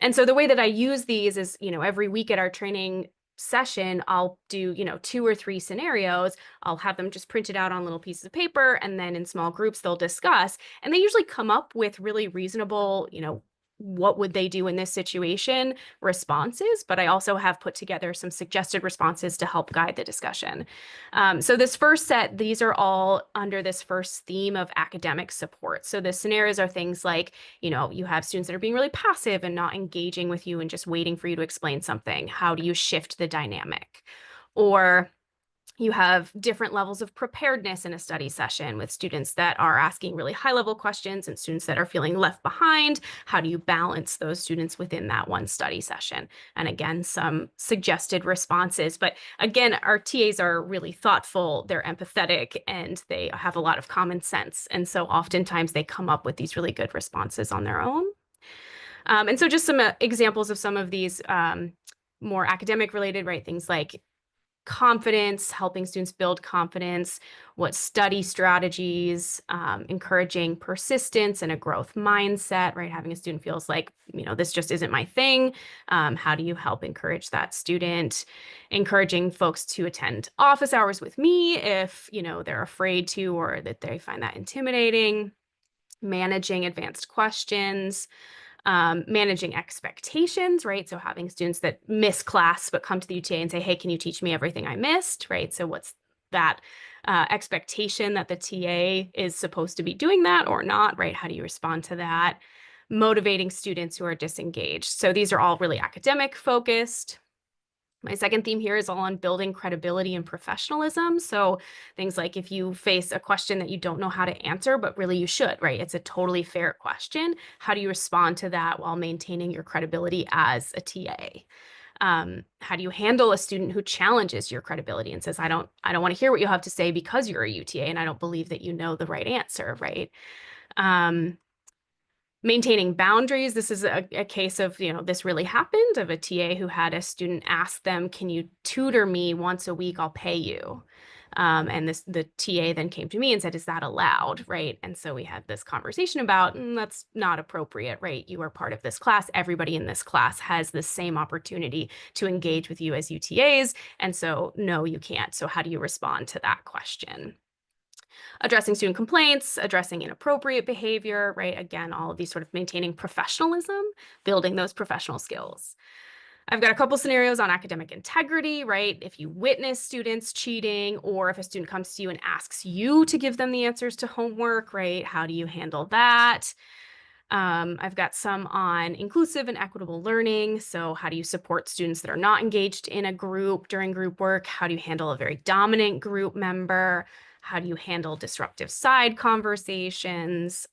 And so the way that I use these is, every week at our training session, I'll do, 2 or 3 scenarios. I'll have them just printed out on little pieces of paper, and then in small groups, they'll discuss. And they usually come up with really reasonable, what would they do in this situation responses, but I also have put together some suggested responses to help guide the discussion. So this first set, these are all under this first theme of academic support. So the scenarios are things like, you have students that are being really passive and not engaging with you and just waiting for you to explain something. How do you shift the dynamic? Or you have different levels of preparedness in a study session with students that are asking really high-level questions and students that are feeling left behind. How do you balance those students within that one study session? And again, some suggested responses. But again, our TAs are really thoughtful, they're empathetic, and they have a lot of common sense. And so oftentimes they come up with these really good responses on their own. And so just some examples of some of these more academic related, right? Things like confidence, helping students build confidence, what study strategies, encouraging persistence and a growth mindset, right? Having a student feels like, this just isn't my thing. How do you help encourage that student? Encouraging folks to attend office hours with me if, they're afraid to, or that they find that intimidating. Managing advanced questions, managing expectations, right? So having students that miss class but come to the UTA and say, hey, can you teach me everything I missed, right? So what's that expectation that the TA is supposed to be doing that or not, right? How do you respond to that? Motivating students who are disengaged. So these are all really academic focused. My second theme here is all on building credibility and professionalism. So things like if you face a question that you don't know how to answer, but really you should, right? It's a totally fair question. How do you respond to that while maintaining your credibility as a TA? How do you handle a student who challenges your credibility and says, I don't want to hear what you have to say because you're a UTA and I don't believe that you know the right answer, right? Maintaining boundaries. This is a case of, this really happened, of a TA who had a student ask them, can you tutor me once a week? I'll pay you. And the TA then came to me and said, is that allowed? Right. And so we had this conversation about, that's not appropriate, right? You are part of this class. Everybody in this class has the same opportunity to engage with you as UTAs. And so, no, you can't. So how do you respond to that question? Addressing student complaints, addressing inappropriate behavior, right? Again, all of these sort of maintaining professionalism, building those professional skills. I've got a couple scenarios on academic integrity, right? If you witness students cheating, or if a student comes to you and asks you to give them the answers to homework, right? How do you handle that? I've got some on inclusive and equitable learning. So how do you support students that are not engaged in a group during group work? How do you handle a very dominant group member? How do you handle disruptive side conversations?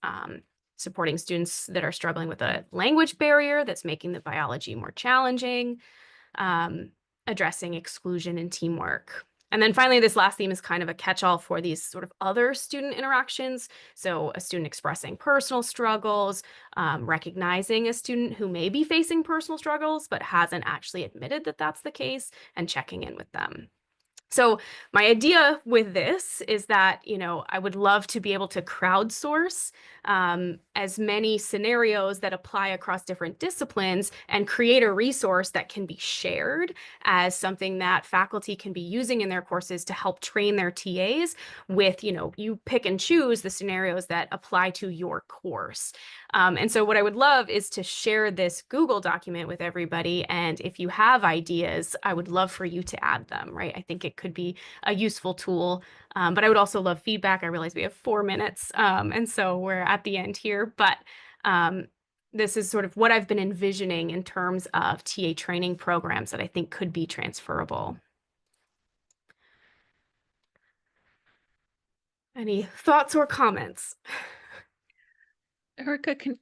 Supporting students that are struggling with a language barrier that's making the biology more challenging. Addressing exclusion and teamwork. And then finally, this last theme is kind of a catch-all for these sort of other student interactions. So a student expressing personal struggles, recognizing a student who may be facing personal struggles, but hasn't actually admitted that that's the case, and checking in with them. So my idea with this is that, I would love to be able to crowdsource as many scenarios that apply across different disciplines and create a resource that can be shared as something that faculty can be using in their courses to help train their TAs with, you pick and choose the scenarios that apply to your course. And so what I would love is to share this Google document with everybody. And if you have ideas, I would love for you to add them, right? I think it could be a useful tool, but I would also love feedback. I realize we have 4 minutes, and so we're at the end here, but this is sort of what I've been envisioning in terms of TA training programs that I think could be transferable. Any thoughts or comments? Erica, can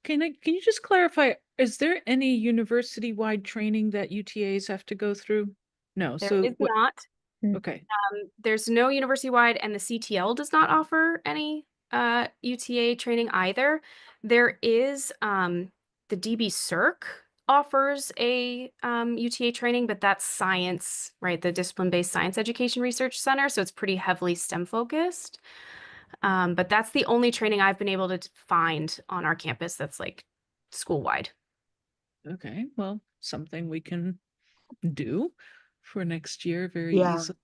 you just clarify, is there any university-wide training that UTAs have to go through? No, There so is not. Okay. There's no university-wide, and the CTL does not offer any UTA training either. There is the DB Circ offers a UTA training, but that's science, right? The discipline-based science education research center. So it's pretty heavily STEM focused. But that's the only training I've been able to find on our campus that's like school-wide. Okay, well, something we can do for next year very Yeah. easily.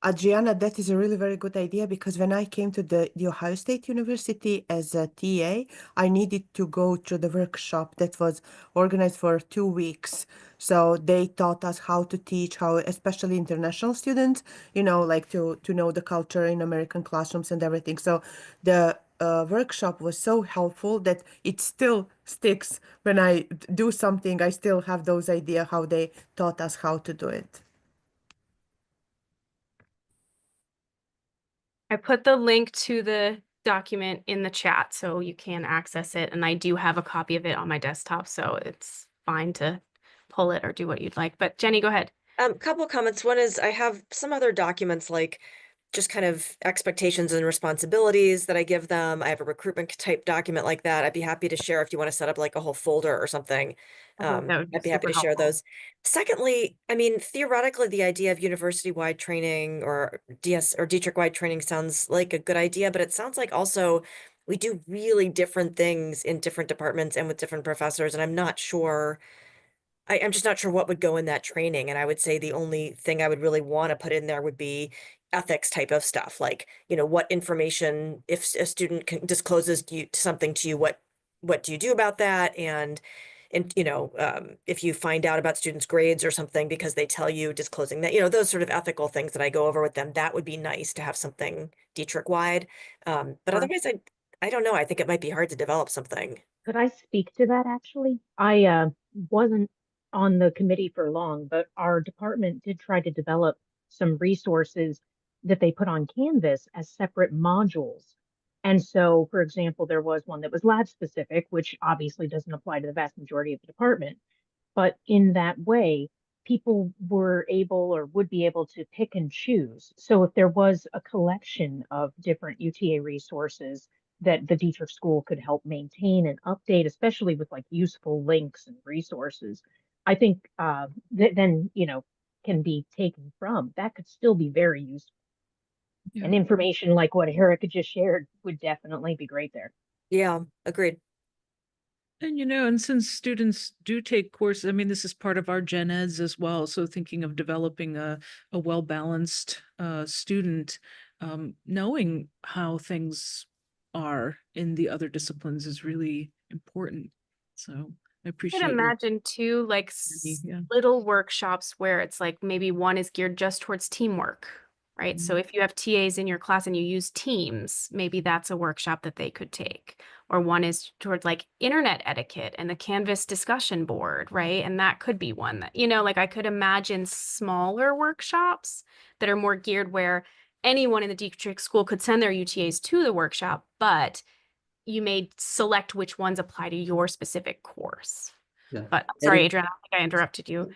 Adriana, that is a really very good idea because when I came to the Ohio State University as a TA, I needed to go to the workshop that was organized for 2 weeks. So they taught us how to teach, how especially international students, like to know the culture in American classrooms and everything. So the workshop was so helpful that it still sticks. When I do something, I still have those ideas how they taught us how to do it. I put the link to the document in the chat so you can access it. And I do have a copy of it on my desktop, so it's fine to pull it or do what you'd like. But Jenny, go ahead. Couple comments. One is I have some other documents like just kind of expectations and responsibilities that I give them. I have a recruitment type document like that. I'd be happy to share if you want to set up like a whole folder or something. That would be I'd be happy super to share helpful. those. Secondly, I mean, theoretically, the idea of university-wide training or DS or district-wide training sounds like a good idea, but it sounds like also we do really different things in different departments and with different professors, and I'm not sure. I'm just not sure what would go in that training. And I would say the only thing I would really want to put in there would be ethics type of stuff. Like, what information, if a student discloses something to you, what do you do about that? And if you find out about students' grades or something because they tell you disclosing that, those sort of ethical things that I go over with them, that would be nice to have something Dietrich wide. But Sure. otherwise, I don't know. I think it might be hard to develop something. Could I speak to that actually? I wasn't on the committee for long, but our department did try to develop some resources that they put on Canvas as separate modules. And so, for example, there was one that was lab specific, which obviously doesn't apply to the vast majority of the department. But in that way, people were able or would be able to pick and choose. So if there was a collection of different UTA resources that the Dietrich School could help maintain and update, especially with like useful links and resources, I think that then, can be taken from. That could still be very useful. Yeah. And information like what Erica just shared would definitely be great there. Yeah, agreed. And and since students do take courses, I mean, this is part of our gen eds as well. So thinking of developing a well-balanced student, knowing how things are in the other disciplines is really important. So I I appreciate could your imagine too, like yeah. little workshops where it's like maybe one is geared just towards teamwork, right? So if you have TAs in your class and you use Teams, maybe that's a workshop that they could take. Or one is towards like internet etiquette and the Canvas discussion board, right? And that could be one that, like I could imagine smaller workshops that are more geared where anyone in the Dietrich School could send their UTAs to the workshop, but you may select which ones apply to your specific course. Yeah. But sorry, Eric, Adriana, I think I interrupted you.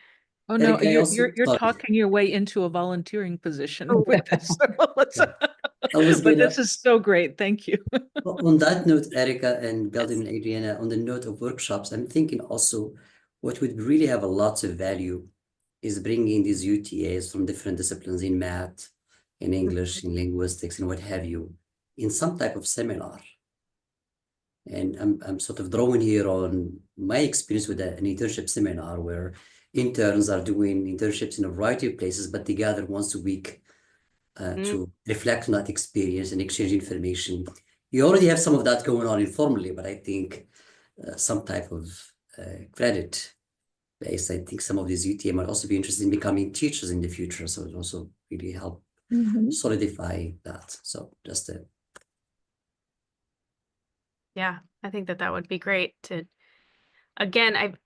Oh no, Eric, I also you're sorry. talking your way into a volunteering position Oh. with this. I was But gonna this is so great. Thank you. on that note, Erica, and building on Adriana, on the note of workshops, I'm thinking also what would really have a lot of value is bringing these UTAs from different disciplines in math, in English, in linguistics, and what have you, in some type of seminar. And I'm sort of drawing here on my experience with an internship seminar where interns are doing internships in a variety of places, but they gather once a week to reflect on that experience and exchange information. You already have some of that going on informally, but I think some type of credit based. I think some of these UTA might also be interested in becoming teachers in the future, so it also really help solidify that. So just a Yeah, I think that would be great to, again,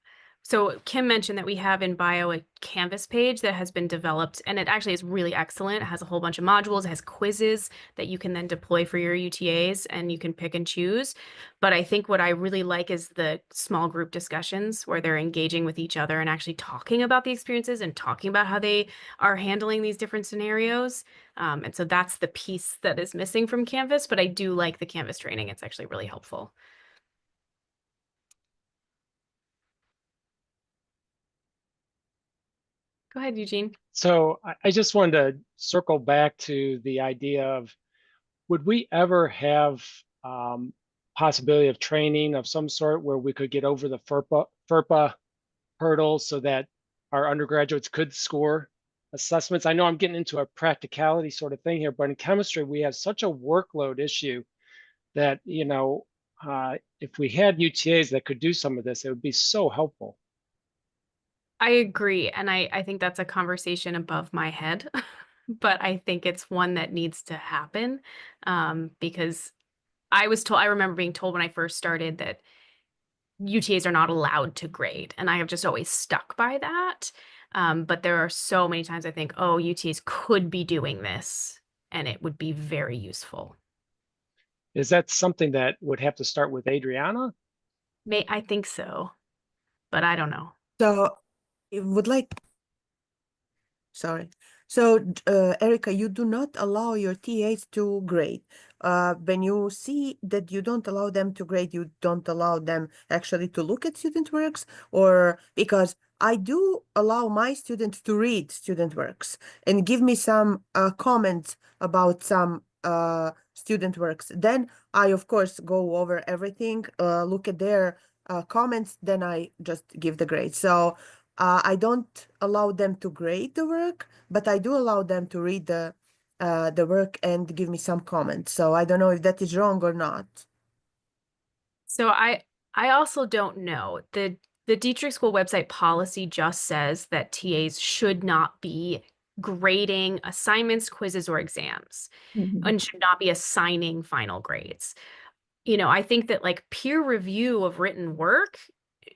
so Kim mentioned that we have in bio a Canvas page that has been developed, and it actually is really excellent. It has a whole bunch of modules, it has quizzes that you can then deploy for your UTAs, and you can pick and choose. But I think what I really like is the small group discussions where they're engaging with each other and actually talking about the experiences and talking about how they are handling these different scenarios. And so that's the piece that is missing from Canvas, but I do like the Canvas training. It's actually really helpful. Go ahead, Eugene. So I just wanted to circle back to the idea of, would we ever have possibility of training of some sort where we could get over the FERPA hurdle so that our undergraduates could score assessments? I know I'm getting into a practicality sort of thing here, but in chemistry, we have such a workload issue that, if we had UTAs that could do some of this, it would be so helpful. I agree. And I think that's a conversation above my head, but I think it's one that needs to happen, because I remember being told when I first started that UTAs are not allowed to grade. And I have just always stuck by that. But there are so many times I think, oh, UTAs could be doing this and it would be very useful. Is that something that would have to start with Adriana? I think so, but I don't know. So it would like, sorry. So, Erica, you do not allow your TAs to grade. When you see that you don't allow them to grade, you don't allow them actually to look at student works, or because I do allow my students to read student works and give me some comments about some student works. Then I, of course, go over everything, look at their comments, then I just give the grade. So I don't allow them to grade the work, but I do allow them to read the work and give me some comments. So I don't know if that is wrong or not. So I also don't know. The Dietrich School website policy just says that TAs should not be grading assignments, quizzes, or exams, and should not be assigning final grades. I think that like peer review of written work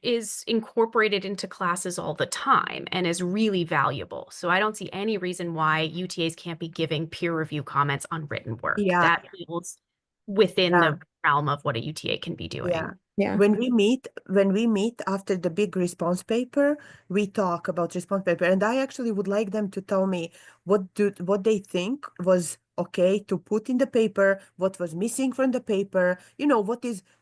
is incorporated into classes all the time and is really valuable. So I don't see any reason why UTAs can't be giving peer review comments on written work. Yeah. That feels within Yeah. the realm of what a UTA can be doing. Yeah. Yeah. When we meet after the big response paper, we talk about response paper, and I actually would like them to tell me what they think was okay to put in the paper, what was missing from the paper,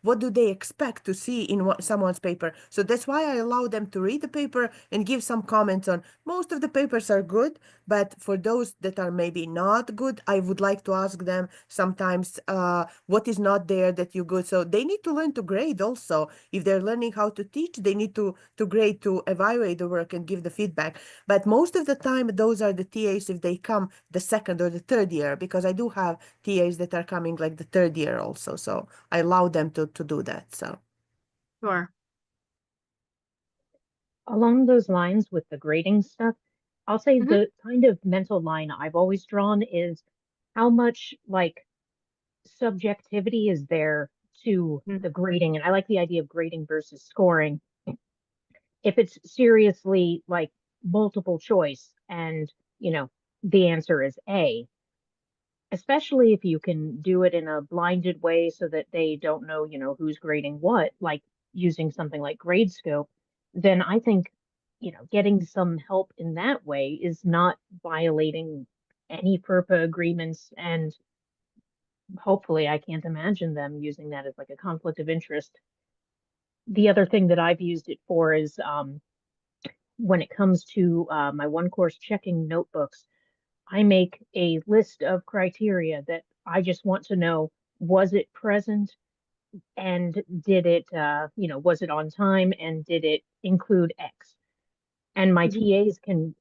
what do they expect to see in someone's paper. So that's why I allow them to read the paper and give some comments on. Most of the papers are good, but for those that are maybe not good, I would like to ask them sometimes what is not there that you good. So they need to learn to grade also. If they're learning how to teach, they need to grade, to evaluate the work and give the feedback. But most of the time, those are the TAs if they come the second or the third year, because I do have TAs that are coming like the third year also. So I allow them to do that. So Sure. Along those lines with the grading stuff, I'll say the kind of mental line I've always drawn is how much like subjectivity is there to the grading. And I like the idea of grading versus scoring. If it's seriously like multiple choice and, the answer is A, especially if you can do it in a blinded way so that they don't know, who's grading what, like using something like Gradescope, then I think, getting some help in that way is not violating any FERPA agreements. And hopefully I can't imagine them using that as like a conflict of interest. The other thing that I've used it for is when it comes to my one course checking notebooks, I make a list of criteria that I just want to know, was it present and did it, was it on time and did it include X? And my TAs can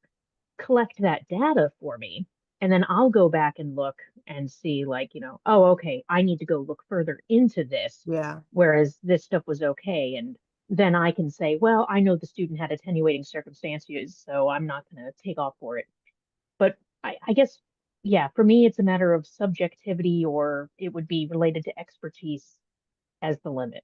collect that data for me. And then I'll go back and look and see like, oh, okay, I need to go look further into this. yeah. Whereas this stuff was okay. And then I can say, well, I know the student had attenuating circumstances, so I'm not going to take off for it. But I guess, yeah, for me, it's a matter of subjectivity, or it would be related to expertise as the limit.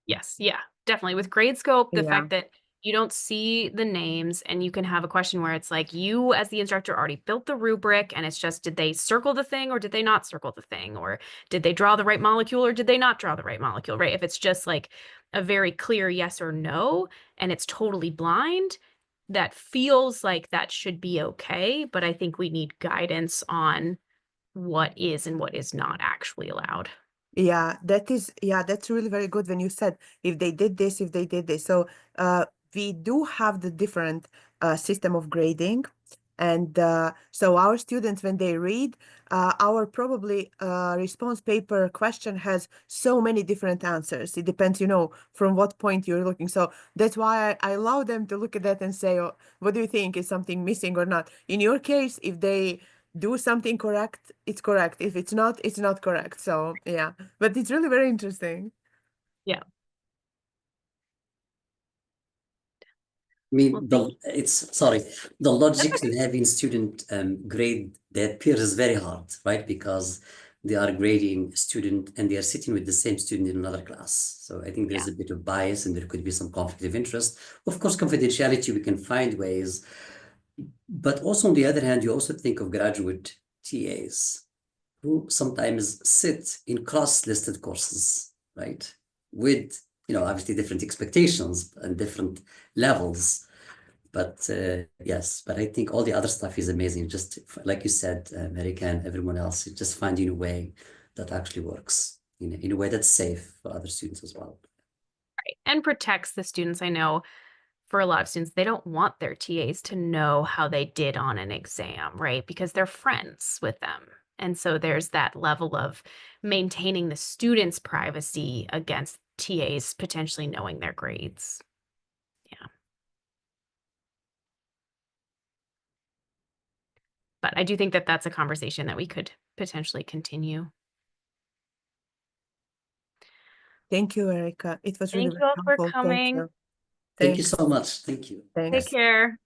Yes, yeah, definitely. With Gradescope, the Yeah. fact that you don't see the names and you can have a question where it's like you as the instructor already built the rubric and it's just, did they circle the thing or did they not circle the thing? Or did they draw the right molecule or did they not draw the right molecule, right? If it's just like a very clear yes or no and it's totally blind, that feels like that should be okay. But I think we need guidance on what is and what is not actually allowed. Yeah, that's really very good when you said if they did this, if they did this. So we do have the different system of grading. And so our students, when they read, our probably response paper question has so many different answers. It depends, you know, from what point you're looking. So that's why I allow them to look at that and say, oh, what do you think? Is something missing or not? In your case, if they do something correct, it's correct. If it's not correct. So yeah, but it's really very interesting. Yeah. I mean, the logic to having student grade their peers is very hard, right? Because they are grading a student and they are sitting with the same student in another class. So I think there's a bit of bias and there could be some conflict of interest. Of course, confidentiality, we can find ways. But also on the other hand, you also think of graduate TAs who sometimes sit in cross-listed courses, right? With, you know, obviously different expectations and different levels. But yes, but I think all the other stuff is amazing. Just like you said, America and everyone else, just finding a way that actually works in a way that's safe for other students as well. Right. And protects the students. I know for a lot of students, they don't want their TAs to know how they did on an exam, right? Because they're friends with them. And so there's that level of maintaining the student's privacy against TAs potentially knowing their grades. Yeah. But I do think that that's a conversation that we could potentially continue. Thank you, Erica. It was really Thank you all for helpful. coming. Thank you. Thank you so much. Thank you. Thanks. Take care.